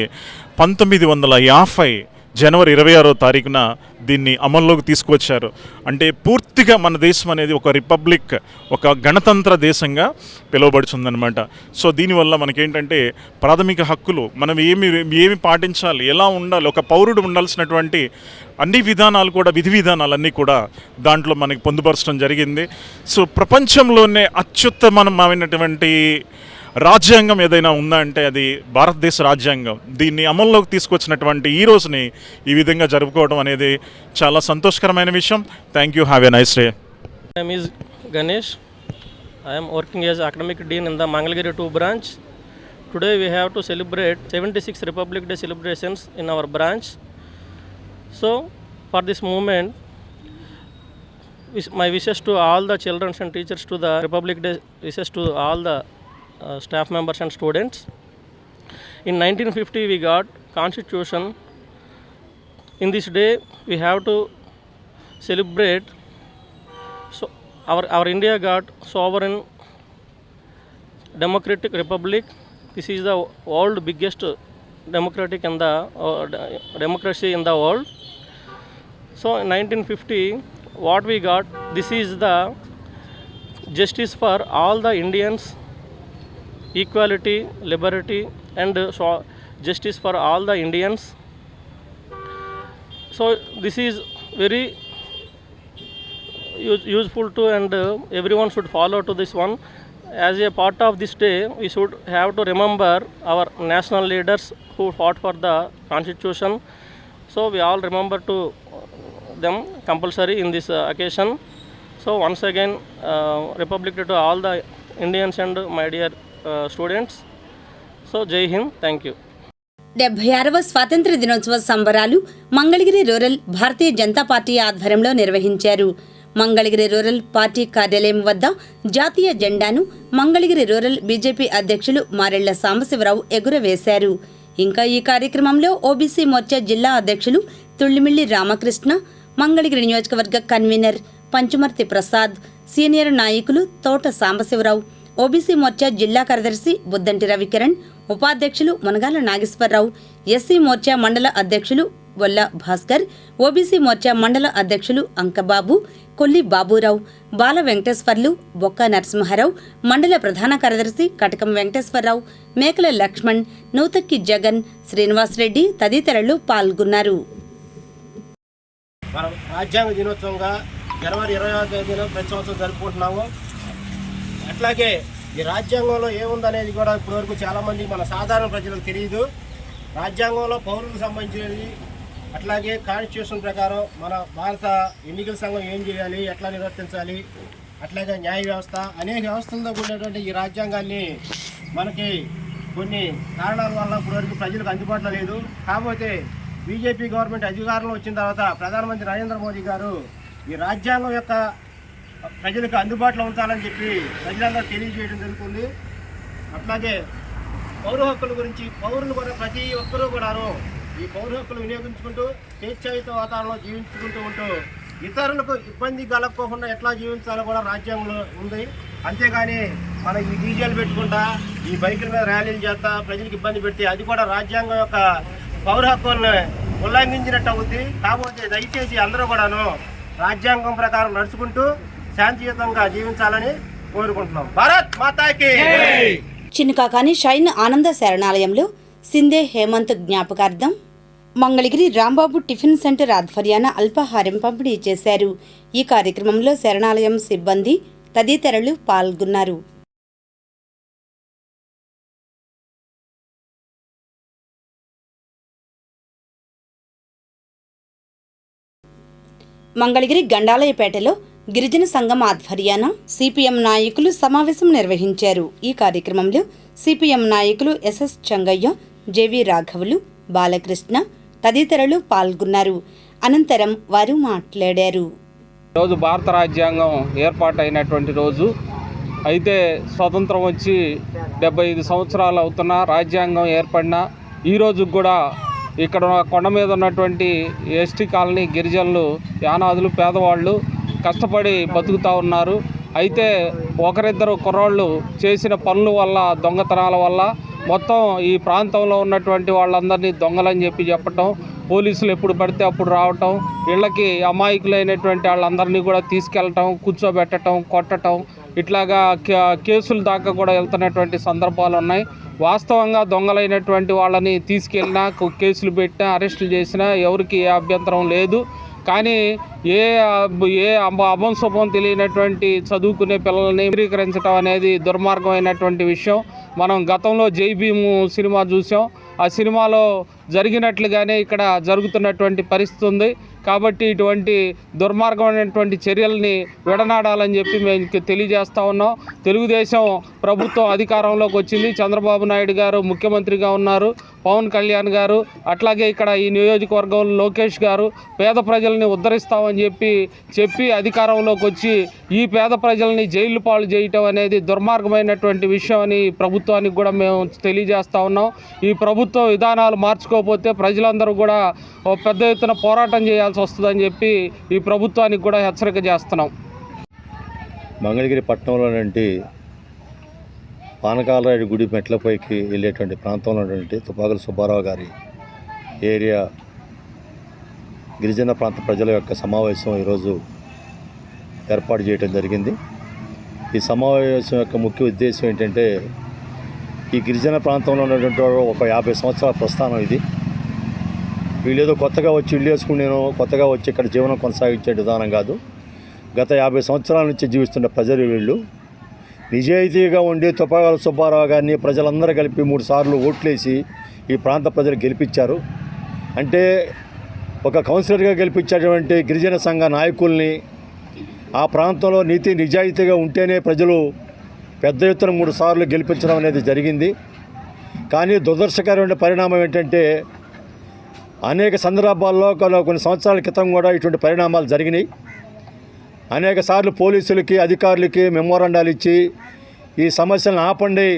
1950 జనవరి 26వ తారీఖున దీన్ని అమల్లోకి తీసుకువచ్చారు. అంటే పూర్తిగా మన దేశం అనేది ఒక రిపబ్లిక్, ఒక గణతంత్ర దేశంగా పిలువబడుతుందన్నమాట. సో దీనివల్ల మనకేంటంటే ప్రాథమిక హక్కులు మనం ఏమి పాటించాలి, ఎలా ఉండాలి, ఒక పౌరుడు ఉండాల్సినటువంటి అన్ని విధానాలు కూడా, విధి విధానాలన్నీ కూడా దాంట్లో మనకి పొందుపరచడం జరిగింది. సో ప్రపంచంలోనే అత్యుత్తమమైనటువంటి రాజ్యాంగం ఏదైనా ఉందా అంటే అది భారతదేశ రాజ్యాంగం. దీన్ని అమల్లోకి తీసుకొచ్చినటువంటి ఈ రోజుని ఈ విధంగా జరుపుకోవడం అనేది చాలా సంతోషకరమైన విషయం. Thank you. Have a nice day. My name is Ganesh. I am working as academic dean in the Mangalagiri 2 branch. Today we have to celebrate 76th Republic Day celebrations in our branch. So for this moment, my wishes to all the children and teachers, to the Republic Day wishes to all the staff members and students. In 1950 we got constitution. In this day we have to celebrate. So our India got sovereign democratic republic. This is the world biggest democratic in the democracy in the world. So in 1950 what we got, this is the justice for all the Indians, equality, liberty and justice for all the Indians. So this is very useful to, and everyone should follow to this one. As a part of this day we should have to remember our national leaders who fought for the constitution. So we all remember to them compulsory in this occasion. So once again Republic Day to all the Indians and my dear students. So Jai Hind, thank you. 76వ స్వాతంత్ర దినోత్సవ సంబరాలు మంగళగిరి రూరల్ భారతీయ జనతా పార్టీ ఆధ్వర్యంలో నిర్వహించారు. మంగళగిరి రూరల్ పార్టీ కార్యాలయం వద్ద జాతీయ జెండాను మంగళగిరి రూరల్ బీజేపీ అధ్యక్షులు మారెళ్ల సాంబశివరావు ఎగురవేశారు. ఇంకా ఈ కార్యక్రమంలో ఓబీసీ మోర్చా జిల్లా అధ్యక్షులు తుళ్లిమిళ్లి రామకృష్ణ, మంగళగిరి నియోజకవర్గ కన్వీనర్ పంచుమర్తి ప్రసాద్, సీనియర్ నాయకులు తోట సాంబశివరావు, ఓబీసీ మోర్చా జిల్లా కార్యదర్శి బుద్దంటి రవికిరణ్, ఉపాధ్యక్షులు మునగాల నాగేశ్వరరావు, ఎస్సీ మోర్చా మండల అధ్యక్షులు వల్ల భాస్కర్, ఓబీసీ మోర్చా మండల అధ్యక్షులు అంకబాబు, కొల్లి బాబురావు, బాల వెంకటేశ్వర్లు, బొక్క నరసింహారావు, మండల ప్రధాన కార్యదర్శి కటకం వెంకటేశ్వరరావు, మేకల లక్ష్మణ్, నూతక్కి జగన్, శ్రీనివాసరెడ్డి తదితరులు పాల్గొన్నారు. మనం రాజ్యాంగ దినోత్సవంగా జనవరి 26వ తేదీన ప్రతి సంవత్సరం జరుపుకుంటున్నాము. అట్లాగే ఈ రాజ్యాంగంలో ఏముందనేది కూడా ఇప్పటివరకు చాలామంది మన సాధారణ ప్రజలకు తెలియదు. రాజ్యాంగంలో పౌరులకు సంబంధించినది, అట్లాగే కాన్స్టిట్యూషన్ ప్రకారం మన భారత ఎన్నికల సంఘం ఏం చేయాలి, ఎట్లా నిర్వర్తించాలి, అట్లాగే న్యాయ వ్యవస్థ, అనేక వ్యవస్థలతో కూడినటువంటి ఈ రాజ్యాంగాన్ని మనకి కొన్ని కారణాల వల్ల ఇప్పటివరకు ప్రజలకు అందుబాటులో లేదు. కాకపోతే బీజేపీ గవర్నమెంట్ అధికారంలో వచ్చిన తర్వాత ప్రధానమంత్రి నరేంద్ర మోదీ గారు ఈ రాజ్యాంగం యొక్క ప్రజలకు అందుబాటులో ఉంచాలని చెప్పి ప్రజలందరూ తెలియజేయడం జరుగుతుంది. అట్లాగే పౌర హక్కుల గురించి పౌరులు కూడా ప్రతి ఒక్కరూ కూడాను ఈ పౌర హక్కులు వినియోగించుకుంటూ స్వేచ్ఛాయుత వాతావరణంలో జీవించుకుంటూ ఇతరులకు ఇబ్బంది కలగకోకుండా ఎట్లా జీవించాలో కూడా రాజ్యాంగంలో ఉంది. అంతేగాని మనం ఈ డీజేలు పెట్టుకుంటా, ఈ బైకుల మీద ర్యాలీలు చేస్తా ప్రజలకు ఇబ్బంది పెట్టి అది కూడా రాజ్యాంగం యొక్క పౌర హక్కులను ఉల్లంఘించినట్టు అవుద్ది. కాకపోతే దయచేసి అందరూ కూడాను రాజ్యాంగం ప్రకారం నడుచుకుంటూ శాంతియుతంగా జీవించాలని కోరుకుంటున్నాం. భారత్ మాతాకి. చిన్నకాకాని షైన్ ఆనంద శరణాలయంలో సిందే హేమంత్ జ్ఞాపకార్థం మంగళగిరి రాంబాబు టిఫిన్ సెంటర్ ఆధ్వర్యాన అల్పాహారం పంపిణీ చేశారు. ఈ కార్యక్రమంలో శరణాలయం సిబ్బంది తదితరులు పాల్గొన్నారు. మంగళగిరి గండాలయపేటలో గిరిజన సంఘం ఆధ్వర్యాన సిపిఎం నాయకులు సమావేశం నిర్వహించారు. ఈ కార్యక్రమంలో సిపిఎం నాయకులు ఎస్ఎస్ చంగయ్య, జేవి రాఘవులు, బాలకృష్ణ తదితరులు పాల్గొన్నారు. అనంతరం వారు మాట్లాడారు. రోజు భారత రాజ్యాంగం ఏర్పాటైనటువంటి రోజు. అయితే స్వతంత్రం వచ్చి 75 సంవత్సరాలు అవుతున్న రాజ్యాంగం ఏర్పడిన ఈ రోజు కూడా ఇక్కడ కొండ మీద ఉన్నటువంటి ఎస్టీ కాలనీ గిరిజనులు, యానాదులు, పేదవాళ్ళు కష్టపడి బతుకుతూ ఉన్నారు. అయితే ఒకరిద్దరు కుర్రాళ్ళు చేసిన పనుల వల్ల, దొంగతనాల వల్ల మొత్తం ఈ ప్రాంతంలో ఉన్నటువంటి వాళ్ళందరినీ దొంగలని చెప్పటం, పోలీసులు ఎప్పుడు పడితే అప్పుడు రావటం, ఇళ్ళకి అమాయకులైనటువంటి వాళ్ళందరినీ కూడా తీసుకెళ్ళటం, కూర్చోబెట్టడం, కొట్టడం, ఇట్లాగా కేసుల దాకా కూడా వెళ్తున్నటువంటి సందర్భాలు ఉన్నాయి. వాస్తవంగా దొంగలైనటువంటి వాళ్ళని తీసుకెళ్ళినా, కేసులు పెట్టినా, అరెస్టులు చేసినా ఎవరికి ఏ అభ్యంతరం లేదు. కానీ ఏ అభంశుభం తెలియనటువంటి చదువుకునే పిల్లల్ని చిత్రీకరించడం అనేది దుర్మార్గమైనటువంటి విషయం. మనం గతంలో జై భీము సినిమా చూసాం. ఆ సినిమాలో జరిగినట్లుగానే ఇక్కడ జరుగుతున్నటువంటి పరిస్థితి ఉంది. కాబట్టి ఇటువంటి దుర్మార్గమైనటువంటి చర్యల్ని విడనాడాలని చెప్పి మేము తెలియజేస్తూ ఉన్నాం. తెలుగుదేశం ప్రభుత్వం అధికారంలోకి వచ్చింది. చంద్రబాబు నాయుడు గారు ముఖ్యమంత్రిగా ఉన్నారు, పవన్ కళ్యాణ్ గారు, అట్లాగే ఇక్కడ ఈ నియోజకవర్గంలో లోకేష్ గారు పేద ప్రజల్ని ఉద్ధరిస్తామని చెప్పి అధికారంలోకి వచ్చి ఈ పేద ప్రజల్ని జైలు పాలు చేయటం అనేది దుర్మార్గమైనటువంటి విషయం అని ప్రభుత్వానికి కూడా మేము తెలియజేస్తూ ఉన్నాం. ఈ ప్రభుత్వ విధానాలు మార్చుకోకపోతే ప్రజలందరూ కూడా పెద్ద ఎత్తున పోరాటం చేయాల్సి వస్తుందని చెప్పి ఈ ప్రభుత్వానికి కూడా హెచ్చరిక చేస్తున్నాం. మంగళగిరి పట్టణంలోనంటి పానకాలరాయుడు గుడి మెట్లపైకి వెళ్ళేటువంటి ప్రాంతంలో ఉన్నటువంటి తుపాకుల సుబ్బారావు గారి ఏరియా గిరిజన ప్రాంత ప్రజల యొక్క సమావేశం ఈరోజు ఏర్పాటు చేయడం జరిగింది. ఈ సమావేశం యొక్క ముఖ్య ఉద్దేశం ఏంటంటే, ఈ గిరిజన ప్రాంతంలో ఉన్నటువంటి ఒక 50 సంవత్సరాల ప్రస్థానం ఇది. వీళ్ళేదో కొత్తగా వచ్చి ఇల్లు వేసుకునేనో, కొత్తగా వచ్చి ఇక్కడ జీవనం కొనసాగించే విధానం కాదు. గత 50 సంవత్సరాల నుంచి జీవిస్తున్న ప్రజలు వీళ్ళు. నిజాయితీగా ఉండి తుపాకుల సుబ్బారావు గారిని ప్రజలందరూ కలిపి 3 సార్లు ఓట్లేసి ఈ ప్రాంత ప్రజలు గెలిపించారు. అంటే ఒక కౌన్సిలర్గా గెలిపించేటువంటి గిరిజన సంఘ నాయకుల్ని ఆ ప్రాంతంలో నీతి నిజాయితీగా ఉంటేనే ప్రజలు పెద్ద ఎత్తున 3 సార్లు గెలిపించడం అనేది జరిగింది. కానీ దురదృష్టకరమైన పరిణామం ఏంటంటే, అనేక సందర్భాల్లో కొన్ని సంవత్సరాల క్రితం కూడా ఇటువంటి పరిణామాలు జరిగినాయి. అనేక సార్లు పోలీసులకి, అధికారులకి మెమోరాండాలు ఇచ్చి ఈ సమస్యలను ఆపండి,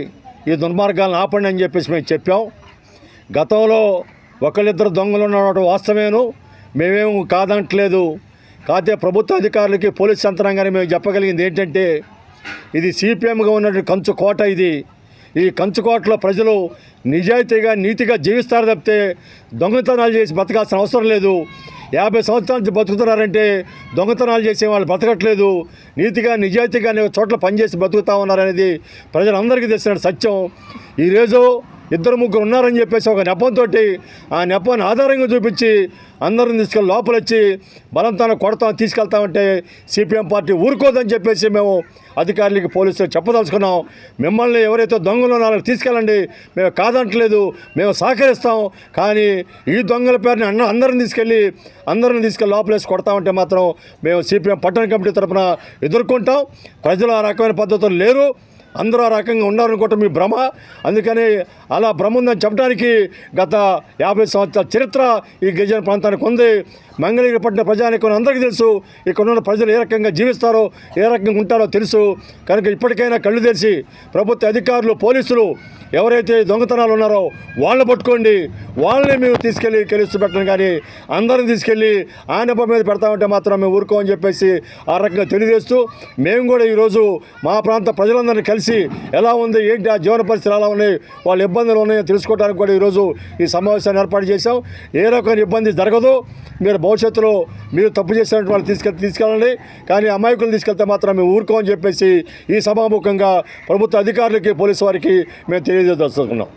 ఈ దుర్మార్గాలను ఆపండి అని చెప్పేసి మేము చెప్పాం. గతంలో ఒకళ్ళిద్దరు దొంగలు ఉన్నటువంటి వాస్తవేను, మేమేం కాదంటలేదు. కాకపోతే ప్రభుత్వ అధికారులకి, పోలీస్ యంత్రాంగాన్ని మేము చెప్పగలిగింది ఏంటంటే, ఇది సిపిఎంగా ఉన్నటువంటి కంచు కోట. ఈ కంచుకోటలో ప్రజలు నిజాయితీగా, నీతిగా జీవిస్తారు తప్పితే దొంగతనాలు చేసి బతకాల్సిన అవసరం లేదు. 50 సంవత్సరాల నుంచి బతుకుతున్నారంటే దొంగతనాలు చేసే వాళ్ళు బతకట్లేదు. నీతిగా, నిజాయితీగా చోట్ల పనిచేసి బతుకుతా ఉన్నారనేది ప్రజలందరికీ తెలిసిన సత్యం. ఈరోజు 2-3 ఉన్నారని చెప్పేసి ఒక నెపంతో ఆ నెపాన్ని ఆధారంగా చూపించి అందరిని తీసుకెళ్ళి లోపలొచ్చి బలంతాన కొడతాం, తీసుకెళ్తామంటే సిపిఎం పార్టీ ఊరుకోదని చెప్పేసి మేము అధికారులకి, పోలీసులు చెప్పదలుచుకున్నాం. మిమ్మల్ని ఎవరైతే దొంగలు ఉన్నారో తీసుకెళ్ళండి, మేము కాదంటలేదు, మేము సహకరిస్తాం. కానీ ఈ దొంగల పేరుని అందరిని తీసుకెళ్ళి లోపలేసి కొడతామంటే మాత్రం మేము సిపిఎం పట్టణ కమిటీ తరఫున ఎదుర్కొంటాం. ప్రజలు ఆ రకమైన పద్ధతులు లేరు, అందరూ ఆ రకంగా ఉన్నారనుకోవటం మీ భ్రమ. అందుకని అలా భ్రమ ఉందని చెప్పడానికి గత 50 సంవత్సరాల చరిత్ర ఈ గిరిజన ప్రాంతానికి ఉంది. మంగళగిరి పట్టిన ప్రజానికం అందరికీ తెలుసు, ఇక్కడ ఉన్న ప్రజలు ఏ రకంగా జీవిస్తారో, ఏ రకంగా ఉంటారో తెలుసు. కనుక ఇప్పటికైనా కళ్ళు తెరిచి ప్రభుత్వ అధికారులు, పోలీసులు ఎవరైతే దొంగతనాలు ఉన్నారో వాళ్ళని పట్టుకోండి, వాళ్ళని మేము తీసుకెళ్ళి గెలుస్తూ పెట్టడం. కానీ అందరిని తీసుకెళ్ళి ఆ నెప మీద పెడతామంటే మాత్రం మేము ఊరుకోమని చెప్పేసి ఆ రకంగా తెలియజేస్తూ, మేము కూడా ఈరోజు మా ప్రాంత ప్రజలందరినీ కలిసి ఎలా ఉంది, ఏంటి, ఆ జీవన పరిస్థితులు ఎలా ఉన్నాయి, వాళ్ళ ఇబ్బందులు ఉన్నాయో తెలుసుకోవడానికి కూడా ఈరోజు ఈ సమావేశాన్ని ఏర్పాటు చేశాం. ఏ రకమైన ఇబ్బంది జరగదు. మీరు భవిష్యత్తులో మీరు తప్పు చేసినట్టు వాళ్ళు తీసుకెళ్ళండి, కానీ అమాయకులు తీసుకెళ్తే మాత్రం మేము ఊరుకోమని చెప్పేసి ఈ సభాముఖంగా ప్రభుత్వ అధికారులకి, పోలీసు వారికి మేము తెలియజేస్తున్నాం.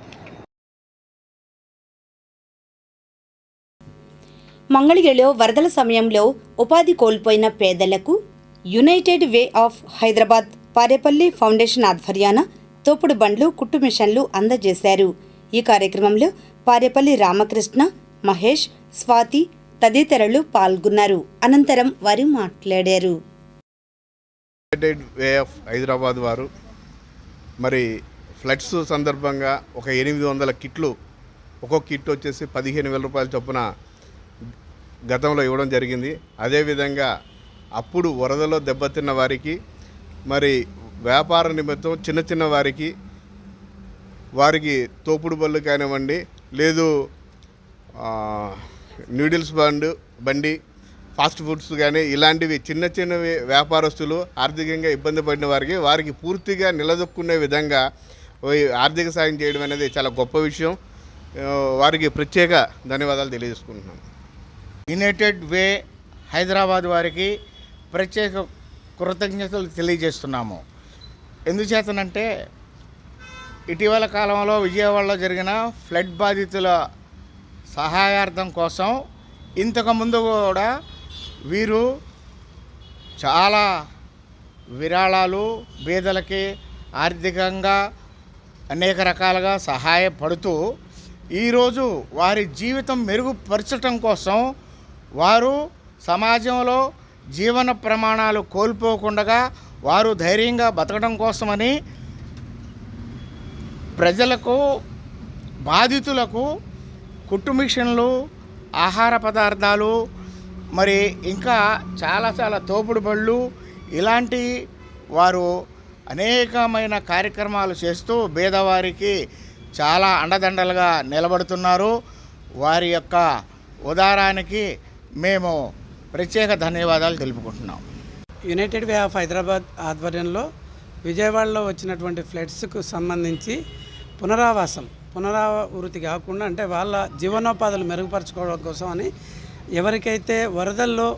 మంగళగిరిలో వరదల సమయంలో ఉపాధి కోల్పోయిన పేదలకు united way of Hyderabad Parepalli foundation ఆధ్వర్యాన తోపుడు బండ్లు, కుట్టు మిషన్లు అందజేశారు. ఈ కార్యక్రమంలో పారేపల్లి రామకృష్ణ, మహేష్, స్వాతి తదితరులు పాల్గొన్నారు. అనంతరం వారు మాట్లాడారు. యునైటెడ్ వే ఆఫ్ హైదరాబాద్ వారు మరి ఫ్లడ్స్ సందర్భంగా ఒక 800 కిట్లు, ఒక్కొక్క కిట్ వచ్చేసి 15,000 రూపాయల చొప్పున గతంలో ఇవ్వడం జరిగింది. అదేవిధంగా అప్పుడు వరదలో దెబ్బతిన్న వారికి మరి వ్యాపార నిమిత్తం చిన్న చిన్న వారికి తోపుడు బళ్ళు కానివ్వండి, లేదు నూడిల్స్ బండి, ఫాస్ట్ ఫుడ్స్ కానీ ఇలాంటివి చిన్న చిన్నవి వ్యాపారస్తులు ఆర్థికంగా ఇబ్బంది పడిన వారికి పూర్తిగా నిలదొక్కునే విధంగా ఆర్థిక సాయం చేయడం అనేది చాలా గొప్ప విషయం. వారికి ప్రత్యేక ధన్యవాదాలు తెలియజేసుకుంటున్నాను. యునైటెడ్ వే హైదరాబాద్ వారికి ప్రత్యేక కృతజ్ఞతలు తెలియజేస్తున్నాము. ఎందుచేతనంటే ఇటీవల కాలంలో విజయవాడలో జరిగిన ఫ్లడ్ బాధితుల సహాయార్థం కోసం ఇంతకుముందు కూడా వీరు చాలా విరాళాలు పేదలకి ఆర్థికంగా అనేక రకాలుగా సహాయపడుతూ ఈరోజు వారి జీవితం మెరుగుపరచడం కోసం వారు సమాజంలో జీవన ప్రమాణాలు కోల్పోకుండా వారు ధైర్యంగా బతకడం కోసమని ప్రజలకు, బాధితులకు కుట్టు మిషన్లు, ఆహార పదార్థాలు, మరి ఇంకా చాలా తోపుడు బళ్ళు ఇలాంటి వారు అనేకమైన కార్యక్రమాలు చేస్తూ పేదవారికి చాలా అండదండలుగా నిలబడుతున్నారు. వారి యొక్క ఉదారానికి మేము ప్రత్యేక ధన్యవాదాలు తెలుపుకుంటున్నాం. యునైటెడ్ వే ఆఫ్ హైదరాబాద్ ఆధ్వర్యంలో విజయవాడలో వచ్చినటువంటి ఫ్లడ్స్కు సంబంధించి పునరావృతి కాకుండా అంటే వాళ్ళ జీవనోపాధులు మెరుగుపరచుకోవడం కోసం అని ఎవరికైతే వరదల్లో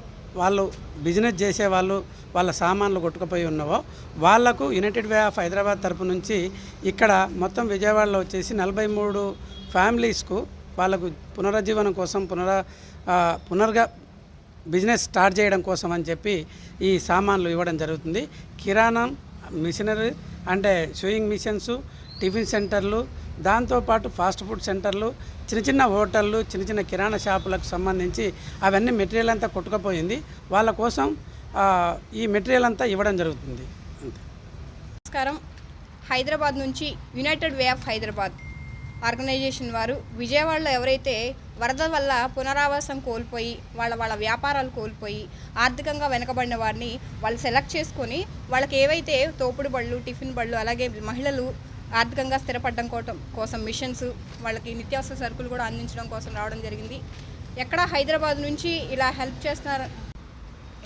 వాళ్ళు బిజినెస్ చేసేవాళ్ళు వాళ్ళ సామాన్లు కొట్టుకుపోయి ఉన్నావో వాళ్లకు యునైటెడ్ వే ఆఫ్ హైదరాబాద్ తరపు నుంచి ఇక్కడ మొత్తం విజయవాడలో వచ్చేసి 43 ఫ్యామిలీస్కు వాళ్ళకు పునరుజ్జీవనం కోసం పునర్గా బిజినెస్ స్టార్ట్ చేయడం కోసం అని చెప్పి ఈ సామాన్లు ఇవ్వడం జరుగుతుంది. కిరాణం, మిషనరీ అంటే షూయింగ్ మిషన్స్, టిఫిన్ సెంటర్లు, దాంతోపాటు ఫాస్ట్ ఫుడ్ సెంటర్లు, చిన్న హోటళ్ళు, చిన్న కిరాణా షాపులకు సంబంధించి అవన్నీ మెటీరియల్ అంతా కొట్టుకుపోయింది. వాళ్ళ కోసం ఈ మెటీరియల్ అంతా ఇవ్వడం జరుగుతుంది. నమస్కారం. హైదరాబాద్ నుంచి united way of Hyderabad organisation వారు విజయవాడలో ఎవరైతే వరద వల్ల పునరావాసం కోల్పోయి వాళ్ళ వ్యాపారాలు కోల్పోయి ఆర్థికంగా వెనకబడిన వారిని వాళ్ళు సెలెక్ట్ చేసుకొని వాళ్ళకి ఏవైతే తోపుడు బళ్ళు, టిఫిన్ బళ్ళు, అలాగే మహిళలు ఆర్థికంగా స్థిరపడడం కోసం మిషన్స్, వాళ్ళకి నిత్యావసర సరుకులు కూడా అందించడం కోసం రావడం జరిగింది. ఎక్కడ హైదరాబాద్ నుంచి ఇలా హెల్ప్ చేస్తున్నారు.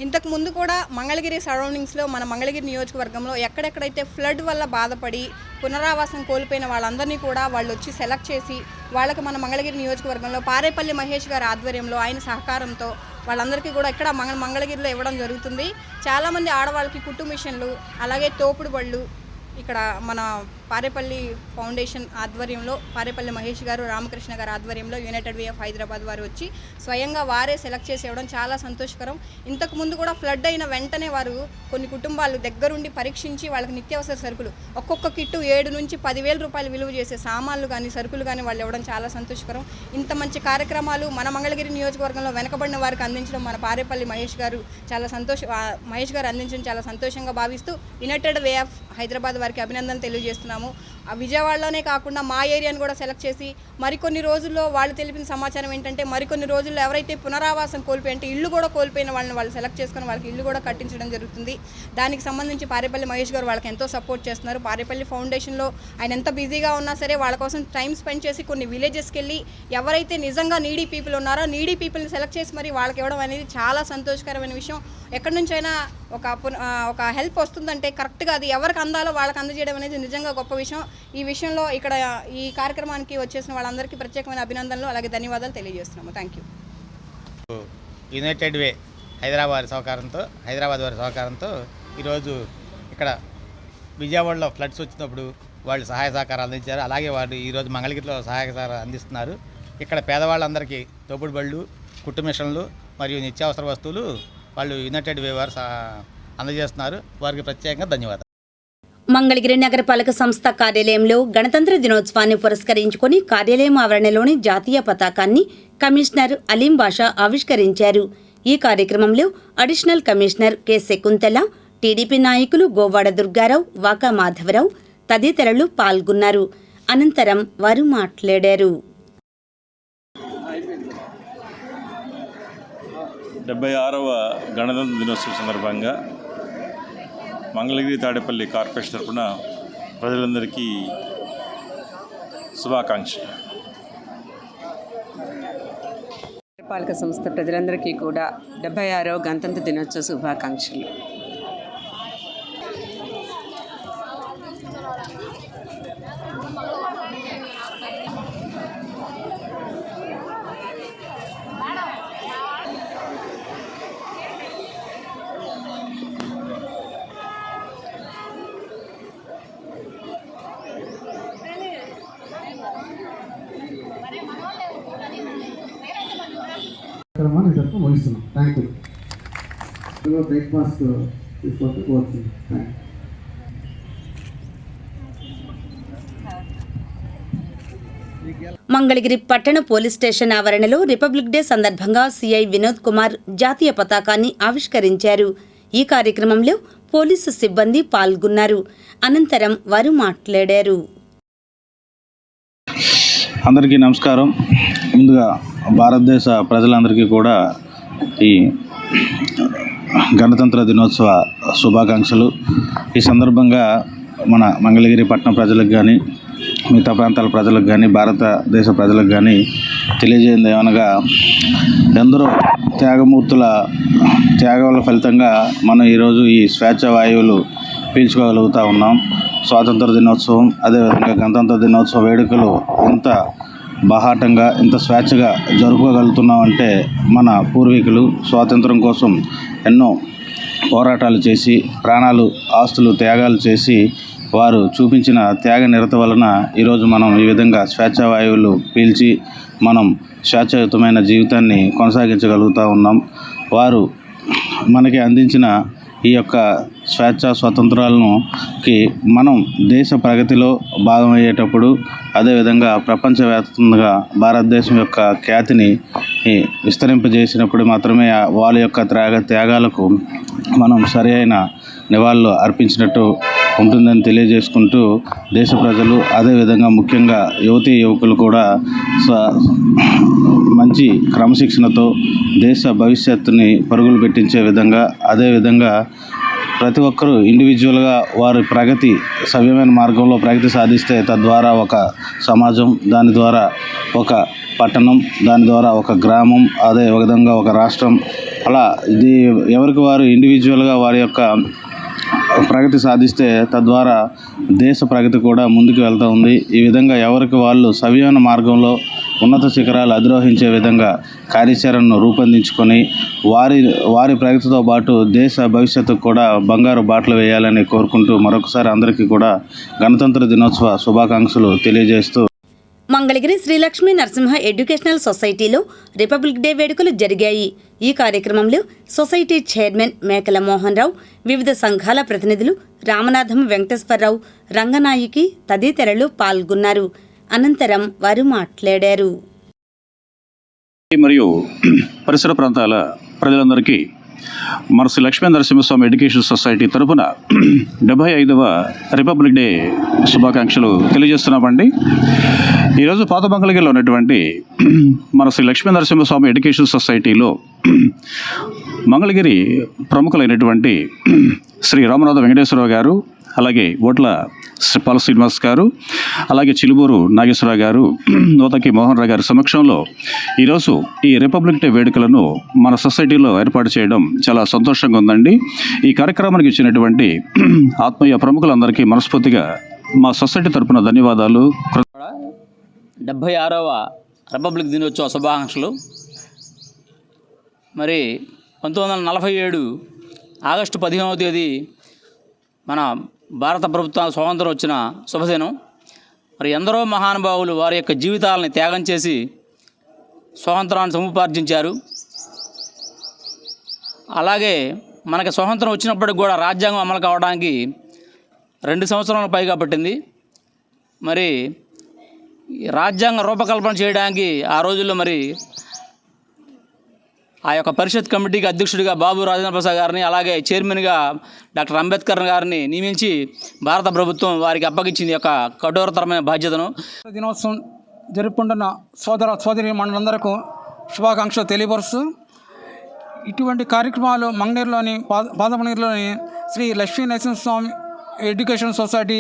ఇంతకు ముందు కూడా మంగళగిరి సరౌండింగ్స్లో మన మంగళగిరి నియోజకవర్గంలో ఎక్కడెక్కడైతే ఫ్లడ్ వల్ల బాధపడి పునరావాసం కోల్పోయిన వాళ్ళందరినీ కూడా వాళ్ళు వచ్చి సెలెక్ట్ చేసి వాళ్ళకి మన మంగళగిరి నియోజకవర్గంలో పారేపల్లి మహేష్ గారి ఆధ్వర్యంలో ఆయన సహకారంతో వాళ్ళందరికీ కూడా ఇక్కడ మంగళగిరిలో ఇవ్వడం జరుగుతుంది. చాలామంది ఆడవాళ్ళకి కుట్టు మిషన్లు, అలాగే తోపుడు బళ్ళు ఇక్కడ మన పారేపల్లి ఫౌండేషన్ ఆధ్వర్యంలో పారేపల్లి మహేష్ గారు, రామకృష్ణ గారి ఆధ్వర్యంలో యునైటెడ్ వే ఆఫ్ హైదరాబాద్ వారు వచ్చి స్వయంగా వారే సెలెక్ట్ చేసి ఇవ్వడం చాలా సంతోషకరం. ఇంతకు ముందు కూడా ఫ్లడ్ అయిన వెంటనే వారు కొన్ని కుటుంబాలు దగ్గరుండి పరీక్షించి వాళ్ళకి నిత్యావసర సరుకులు ఒక్కొక్క కిట్టు 7 నుంచి 10,000 రూపాయలు విలువ చేసే సామాన్లు కానీ సరుకులు కానీ వాళ్ళు ఇవ్వడం చాలా సంతోషకరం. ఇంత మంచి కార్యక్రమాలు మన మంగళగిరి నియోజకవర్గంలో వెనకబడిన వారికి అందించడం మన పారేపల్లి మహేష్ గారు మహేష్ గారు అందించడం చాలా సంతోషంగా భావిస్తూ యునైటెడ్ వే ఆఫ్ హైదరాబాద్ వారికి అభినందనలు తెలియజేస్తున్నాము. విజయవాడలోనే కాకుండా మా ఏరియాను కూడా సెలెక్ట్ చేసి మరికొన్ని రోజుల్లో వాళ్ళు తెలిపిన సమాచారం ఏంటంటే మరికొన్ని రోజుల్లో ఎవరైతే పునరావాసం కోల్పోయి అంటే ఇల్లు కూడా కోల్పోయిన వాళ్ళు సెలెక్ట్ చేసుకుని వాళ్ళకి ఇల్లు కూడా కట్టించడం జరుగుతుంది. దానికి సంబంధించి పారేపల్లి మహేష్ గారు వాళ్ళకి ఎంతో సపోర్ట్ చేస్తున్నారు. పారేపల్లి ఫౌండేషన్లో ఆయన ఎంత బిజీగా ఉన్నా సరే వాళ్ళ కోసం టైం స్పెండ్ చేసి కొన్ని విలేజెస్కి వెళ్ళి ఎవరైతే నిజంగా నీడీ పీపుల్ ఉన్నారో నీడీ పీపుల్ని సెలెక్ట్ చేసి మరి వాళ్ళకి ఇవ్వడం అనేది చాలా సంతోషకరమైన విషయం. ఎక్కడి నుంచైనా ఒక హెల్ప్ వస్తుందంటే కరెక్ట్గా అది ఎవరికి అందాలో వాళ్ళకి అందజేయడం అనేది నిజంగా గొప్ప విషయం. ఈ విషయంలో ఇక్కడ ఈ కార్యక్రమానికి వచ్చేసిన వాళ్ళందరికీ ప్రత్యేకమైన అభినందనలు అలాగే ధన్యవాదాలు తెలియజేస్తున్నాము. Thank you. యునైటెడ్ వే హైదరాబాద్ వారి సహకారంతో ఈరోజు ఇక్కడ విజయవాడలో ఫ్లడ్స్ వచ్చినప్పుడు వాళ్ళు సహాయ సహకారాలు అందించారు. అలాగే వాళ్ళు ఈరోజు మంగళగిరిలో సహాయ సహకారాలు అందిస్తున్నారు. ఇక్కడ పేదవాళ్ళందరికీ తోపుడు బళ్ళు, కుట్టు మిషన్లు మరియు నిత్యావసర వస్తువులు వాళ్ళు యునైటెడ్ వే వారు అందజేస్తున్నారు. వారికి ప్రత్యేకంగా ధన్యవాదాలు. మంగళగిరి నగరపాలక సంస్థ కార్యాలయంలో గణతంత్ర దినోత్సవాన్ని పురస్కరించుకొని కార్యాలయం ఆవరణలోని జాతీయ పతాకాన్ని కమిషనర్ అలీం బాషా ఆవిష్కరించారు. ఈ కార్యక్రమంలో additional commissioner K Shakuntala, TDP నాయకులు గోవాడ దుర్గారావు, వాకా మాధవరావు తదితరులు పాల్గొన్నారు. అనంతరం వారు మాట్లాడారు. 76వ గణతంత్ర దినోత్సవం సందర్భంగా మంగళగిరి తాడేపల్లి కార్పొరేషన్ తరఫున ప్రజలందరికీ శుభాకాంక్షలు. పాలక సంస్థ ప్రజలందరికీ కూడా 76వ గణతంత్ర దినోత్సవ శుభాకాంక్షలు. ముగిస్తున్నాం. Thank you. బ్రేక్ఫాస్ట్ తీసుకుంటూ కోరుతున్నాం. Thank you. మంగళగిరి పట్టణ పోలీస్ స్టేషన్ ఆవరణలో రిపబ్లిక్ డే సందర్భంగా సిఐ వినోద్ కుమార్ జాతీయ పతాకాన్ని ఆవిష్కరించారు. ఈ కార్యక్రమంలో పోలీసు సిబ్బంది పాల్గొన్నారు. అనంతరం వారు మాట్లాడారు. అందరికీ నమస్కారం. ముందుగా భారతదేశ ప్రజలందరికీ కూడా ఈ గణతంత్ర దినోత్సవ శుభాకాంక్షలు. ఈ సందర్భంగా మన మంగళగిరి పట్టణ ప్రజలకు కానీ, మిగతా ప్రాంతాల ప్రజలకు కానీ, భారతదేశ ప్రజలకు కానీ తెలియజేయండి ఏమనగా, ఎందరో త్యాగమూర్తుల త్యాగాల ఫలితంగా మనం ఈరోజు ఈ స్వేచ్ఛ వాయువులు పీల్చుకోగలుగుతూ ఉన్నాం. స్వాతంత్ర దినోత్సవం, అదేవిధంగా గణతంత్ర దినోత్సవ వేడుకలు ఇంత బాహాటంగా, ఇంత స్వేచ్ఛగా జరుపుకోగలుగుతున్నామంటే మన పూర్వీకులు స్వాతంత్రం కోసం ఎన్నో పోరాటాలు చేసి, ప్రాణాలు, ఆస్తులు త్యాగాలు చేసి వారు చూపించిన త్యాగ నిరత వలన ఈరోజు మనం ఈ విధంగా స్వేచ్ఛ వాయువులు పీల్చి మనం స్వేచ్ఛాయుతమైన జీవితాన్ని కొనసాగించగలుగుతూ ఉన్నాం. వారు మనకి అందించిన ఈ యొక్క స్వాతంత్రాలను మనం దేశ ప్రగతిలో భాగమయ్యేటప్పుడు, అదేవిధంగా ప్రపంచవ్యాప్తంగా భారతదేశం యొక్క ఖ్యాతిని విస్తరింపజేసినప్పుడు మాత్రమే వాళ్ళ యొక్క త్యాగాలకు మనం సరి అయిన నివాళులు అర్పించినట్టు ఉంటుందని తెలియజేసుకుంటూ, దేశ ప్రజలు అదేవిధంగా ముఖ్యంగా యువతీ యువకులు కూడా మంచి క్రమశిక్షణతో దేశ భవిష్యత్తుని పరుగులు పెట్టించే విధంగా, అదేవిధంగా ప్రతి ఒక్కరూ ఇండివిజువల్గా వారి ప్రగతి సవ్యమైన మార్గంలో ప్రగతి సాధిస్తే తద్వారా ఒక సమాజం, దాని ద్వారా ఒక పట్టణం, దాని ద్వారా ఒక గ్రామం, అదే విధంగా ఒక రాష్ట్రం, అలా ఇది ఎవరికి వారు ఇండివిజువల్గా వారి యొక్క ప్రగతి సాధిస్తే తద్వారా దేశ ప్రగతి కూడా ముందుకు వెళ్తూ ఉంది. ఈ విధంగా ఎవరికి వాళ్ళు సవ్యమైన మార్గంలో ఉన్నత శిఖరాలు అధిరోహించే విధంగా కార్యాచరణను రూపొందించుకొని వారి ప్రగతితో పాటు దేశ భవిష్యత్తుకు కూడా బంగారు బాటలు వేయాలని కోరుకుంటూ మరొకసారి అందరికీ కూడా గణతంత్ర దినోత్సవ శుభాకాంక్షలు తెలియజేస్తూ, మంగళగిరి శ్రీలక్ష్మీ నరసింహ ఎడ్యుకేషనల్ సొసైటీలో రిపబ్లిక్ డే వేడుకలు జరిగాయి. ఈ కార్యక్రమంలో సొసైటీ చైర్మన్ మేకల మోహన్ రావు, వివిధ సంఘాల ప్రతినిధులు రామనాథం వెంకటేశ్వరరావు, రంగనాయకి తదితరులు పాల్గొన్నారు. అనంతరం వారు మాట్లాడారు. మరియు పరిసర ప్రాంతాల ప్రజలందరికీ మన శ్రీ లక్ష్మీ నరసింహస్వామి ఎడ్యుకేషన్ సొసైటీ తరఫున 75వ రిపబ్లిక్ డే శుభాకాంక్షలు తెలియజేస్తున్నామండి. ఈరోజు పాత మంగళగిరిలో ఉన్నటువంటి మన శ్రీ లక్ష్మీ నరసింహస్వామి ఎడ్యుకేషన్ సొసైటీలో మంగళగిరి ప్రముఖులైనటువంటి శ్రీ రామనాథ వెంకటేశ్వరరావు గారు, అలాగే ఓట్ల పాల శ్రీనివాస్ గారు, అలాగే చిలుబూరు నాగేశ్వరరావు గారు, నూతకి మోహన్ రావు గారి సమక్షంలో ఈరోజు ఈ రిపబ్లిక్ డే వేడుకలను మన సొసైటీలో ఏర్పాటు చేయడం చాలా సంతోషంగా ఉందండి. ఈ కార్యక్రమానికి ఇచ్చినటువంటి ఆత్మీయ ప్రముఖులందరికీ మనస్ఫూర్తిగా మా సొసైటీ తరపున ధన్యవాదాలు. 76వ రిపబ్లిక్ దినోత్సవ శుభాకాంక్షలు. మరి 1947 ఆగస్టు 15వ తేదీ మన భారత ప్రభుత్వం స్వాతంత్రం వచ్చిన శుభదినం. మరి ఎందరో మహానుభావులు వారి యొక్క జీవితాలని త్యాగం చేసి స్వాతంత్రాన్ని సముపార్జించారు. అలాగే మనకి స్వాతంత్రం వచ్చినప్పటికి కూడా రాజ్యాంగం అమలు కావడానికి 2 సంవత్సరాల పైగా పట్టింది. మరి రాజ్యాంగ రూపకల్పన చేయడానికి ఆ రోజుల్లో మరి ఆ యొక్క పరిషత్ కమిటీకి అధ్యక్షుడిగా బాబు రాజేంద్ర ప్రసాద్ గారిని, అలాగే చైర్మన్గా డాక్టర్ అంబేద్కర్ గారిని నియమించి భారత ప్రభుత్వం వారికి అప్పగించింది యొక్క కఠోరతరమైన బాధ్యతను. దినోత్సవం జరుపుకుంటున్న సోదరి మనందరికీ శుభాకాంక్షలు తెలియపరుస్తూ, ఇటువంటి కార్యక్రమాలు మంగళగిరిలోని పాదమనగిరిలోని Shri Lakshmi Narasimhaswamy education society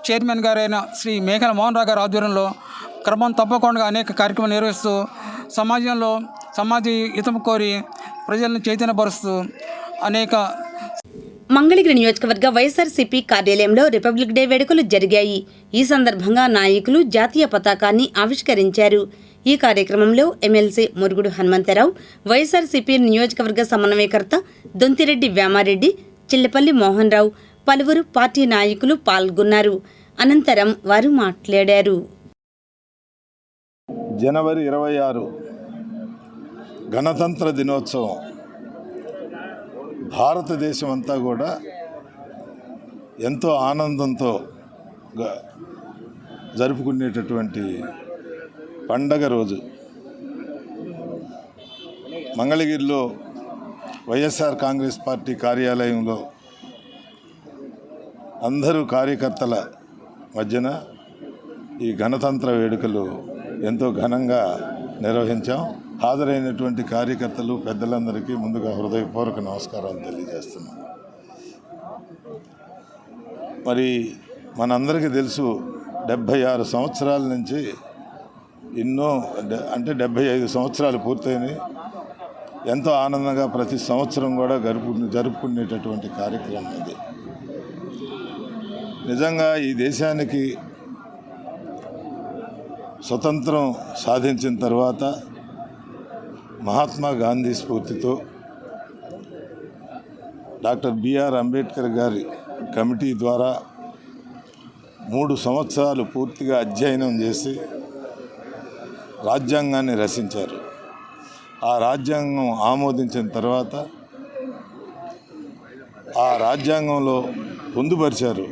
chairman గారైన శ్రీ మేఘల మోహన్ రావు గారి ఆధ్వర్యంలో క్రమం తప్పకుండా అనేక కార్యక్రమాలు నిర్వహిస్తూ సమాజంలో సమాజ హితం కోరి ప్రజలను చైతన్యపరుస్తూ అనేక. మంగళగిరి నియోజకవర్గ వైఎస్ఆర్సీపీ కార్యాలయంలో రిపబ్లిక్ డే వేడుకలు జరిగాయి. ఈ సందర్భంగా నాయకులు జాతీయ పతాకాన్ని ఆవిష్కరించారు. ఈ కార్యక్రమంలో ఎమ్మెల్సీ మురుగుడు హనుమంతరావు, వైఎస్ఆర్సీపీ నియోజకవర్గ సమన్వయకర్త దొంతిరెడ్డి వ్యామారెడ్డి, చిల్లపల్లి మోహన్ రావు, పలువురు పార్టీ నాయకులు పాల్గొన్నారు. అనంతరం వారు మాట్లాడారు. జనవరి 26 గణతంత్ర దినోత్సవం భారతదేశం అంతా కూడా ఎంతో ఆనందంతో జరుపుకునేటటువంటి పండగ రోజు. మంగళగిరిలో వైఎస్ఆర్ కాంగ్రెస్ పార్టీ కార్యాలయంలో అందరూ కార్యకర్తల మధ్యన ఈ గణతంత్ర వేడుకలు ఎంతో ఘనంగా నిర్వహించాం. హాజరైనటువంటి కార్యకర్తలు పెద్దలందరికీ ముందుగా హృదయపూర్వక నమస్కారాలు తెలియజేస్తున్నాం. మరి మనందరికీ తెలుసు 76 సంవత్సరాల నుంచి ఎన్నో అంటే 75 సంవత్సరాలు పూర్తయినాయి. ఎంతో ఆనందంగా ప్రతి సంవత్సరం కూడా జరుపుకునేటటువంటి కార్యక్రమం ఇది. నిజంగా ఈ దేశానికి స్వతంత్రం సాధించిన తర్వాత మహాత్మా గాంధీ స్ఫూర్తితో డాక్టర్ బిఆర్ అంబేద్కర్ గారి కమిటీ ద్వారా 3 సంవత్సరాలు పూర్తిగా అధ్యయనం చేసి రాజ్యాంగాన్ని రచించారు. ఆ రాజ్యాంగం ఆమోదించిన తర్వాత ఆ రాజ్యాంగంలో పొందుపరిచారు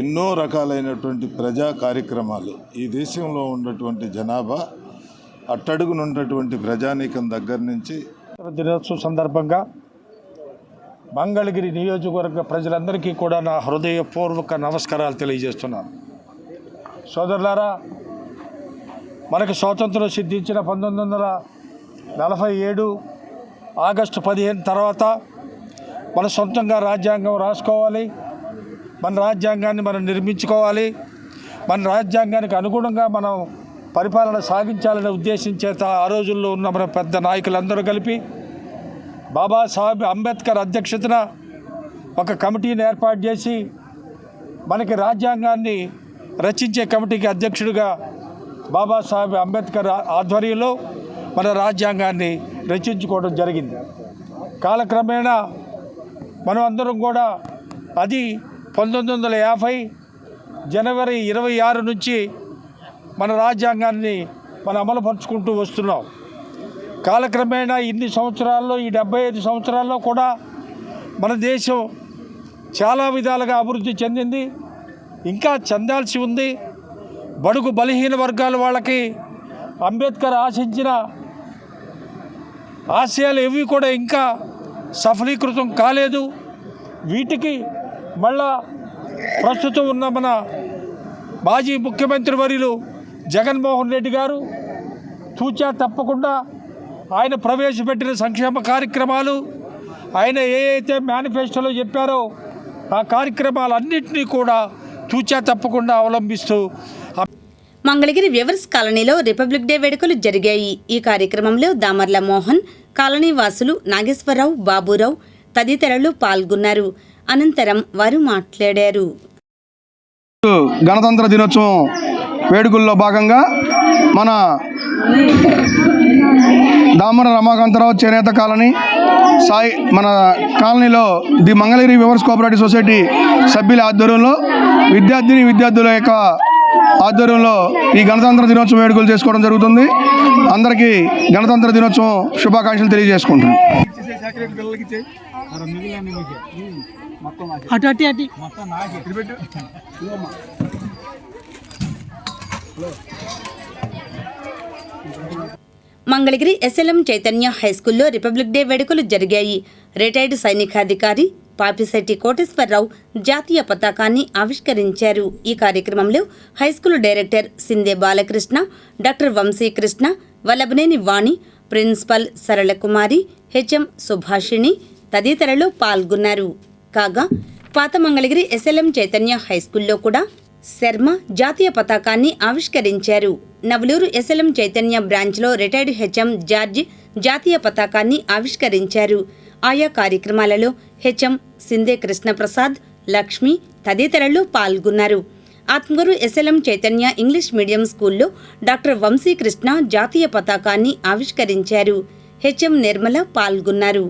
ఎన్నో రకాలైనటువంటి ప్రజా కార్యక్రమాలు. ఈ దేశంలో ఉన్నటువంటి జనాభా అట్టడుగునున్నటువంటి ప్రజానీకం దగ్గర నుంచి దినోత్సవం సందర్భంగా మంగళగిరి నియోజకవర్గ ప్రజలందరికీ కూడా నా హృదయపూర్వక నమస్కారాలు తెలియజేస్తున్నాను. సోదరులారా, మనకు స్వాతంత్రం సిద్ధించిన 1947 ఆగస్టు 15 తర్వాత మన సొంతంగా రాజ్యాంగం రాసుకోవాలి, మన రాజ్యాంగాన్ని మనం నిర్మించుకోవాలి, మన రాజ్యాంగానికి అనుగుణంగా మనం పరిపాలన సాగించాలనే ఉద్దేశం చేత ఆ రోజుల్లో ఉన్న మన పెద్ద నాయకులందరూ కలిపి బాబాసాహెబ్ అంబేద్కర్ అధ్యక్షతన ఒక కమిటీని ఏర్పాటు చేసి మనకి రాజ్యాంగాన్ని రచించే కమిటీకి అధ్యక్షుడిగా బాబాసాహెబ్ అంబేద్కర్ ఆధ్వర్యంలో మన రాజ్యాంగాన్ని రచించుకోవడం జరిగింది. కాలక్రమేణా మనం అందరం కూడా అది 1950 జనవరి 26 నుంచి మన రాజ్యాంగాన్ని మనం అమలుపరుచుకుంటూ వస్తున్నాం. కాలక్రమేణా ఇన్ని సంవత్సరాల్లో, ఈ 75 సంవత్సరాల్లో కూడా మన దేశం చాలా విధాలుగా అభివృద్ధి చెందింది, ఇంకా చెందాల్సి ఉంది. బడుగు బలహీన వర్గాల వాళ్ళకి అంబేద్కర్ ఆశించిన ఆశయాలు ఏవి కూడా ఇంకా సఫలీకృతం కాలేదు. వీటికి మళ్ళా ప్రస్తుతం ఉన్న మన మాజీ ముఖ్యమంత్రి వర్యులు జగన్మోహన్ రెడ్డి గారు తూచా తప్పకుండా ఆయన ప్రవేశపెట్టిన సంక్షేమ కార్యక్రమాలు, ఆయన ఏదైతే మేనిఫెస్టోలో చెప్పారో ఆ కార్యక్రమాలన్నింటినీ కూడా తూచా తప్పకుండా అవలంబిస్తూ మంగళగిరి వ్యవర్స్ కాలనీలో రిపబ్లిక్ డే వేడుకలు జరిగాయి. ఈ కార్యక్రమంలో దామర్ల మోహన్, కాలనీ వాసులు నాగేశ్వరరావు, బాబురావు తదితరులు పాల్గొన్నారు. అనంతరం వారు మాట్లాడారు. గణతంత్ర దినోత్సవం వేడుకల్లో భాగంగా మన దామర రమాకాంతరావు చేనేత కాలనీ మన కాలనీలో ది మంగళగిరి వ్యవర్స్ కోఆపరేటివ్ సొసైటీ సభ్యుల ఆధ్వర్యంలో విద్యార్థుల యొక్క ఆధ్వర్యంలో ఈ గణతంత్ర దినోత్సవం వేడుకలు చేసుకోవడం జరుగుతుంది. అందరికీ గణతంత్ర దినోత్సవం శుభాకాంక్షలు తెలియజేసుకుంటున్నాను. అటు అటు అటు మంగళగిరి ఎస్ఎల్ఎం చైతన్య హైస్కూల్లో రిపబ్లిక్ డే వేడుకలు జరిగాయి. రిటైర్డ్ సైనికాధికారి పాపిశెట్టి కోటేశ్వరరావు జాతీయ పతాకాన్ని ఆవిష్కరించారు. ఈ కార్యక్రమంలో high school director Shinde Balakrishna, doctor Vamsikrishna, Vallabhaneni Vani, principal Saralakumari, HM Subhashini తదితరులు పాల్గొన్నారు. కాగా పాత మంగళగిరి ఎస్ఎల్ఎం చైతన్య హైస్కూల్లో కూడా శర్మ జాతీయ పతాకాన్ని ఆవిష్కరించారు. నవలూరు ఎస్ఎల్ఎం చైతన్య బ్రాంచ్లో రిటైర్డ్ హెచ్ఎం జార్జ్ జాతీయ పతాకాన్ని ఆవిష్కరించారు. ఆయా కార్యక్రమాలలో హెచ్ఎం సిందే కృష్ణప్రసాద్, లక్ష్మి తదితరులు పాల్గొన్నారు. Atmur SLM Chaitanya English medium స్కూల్లో డాక్టర్ వంశీకృష్ణ జాతీయ పతాకాన్ని ఆవిష్కరించారు. హెచ్ఎం నిర్మల పాల్గొన్నారు.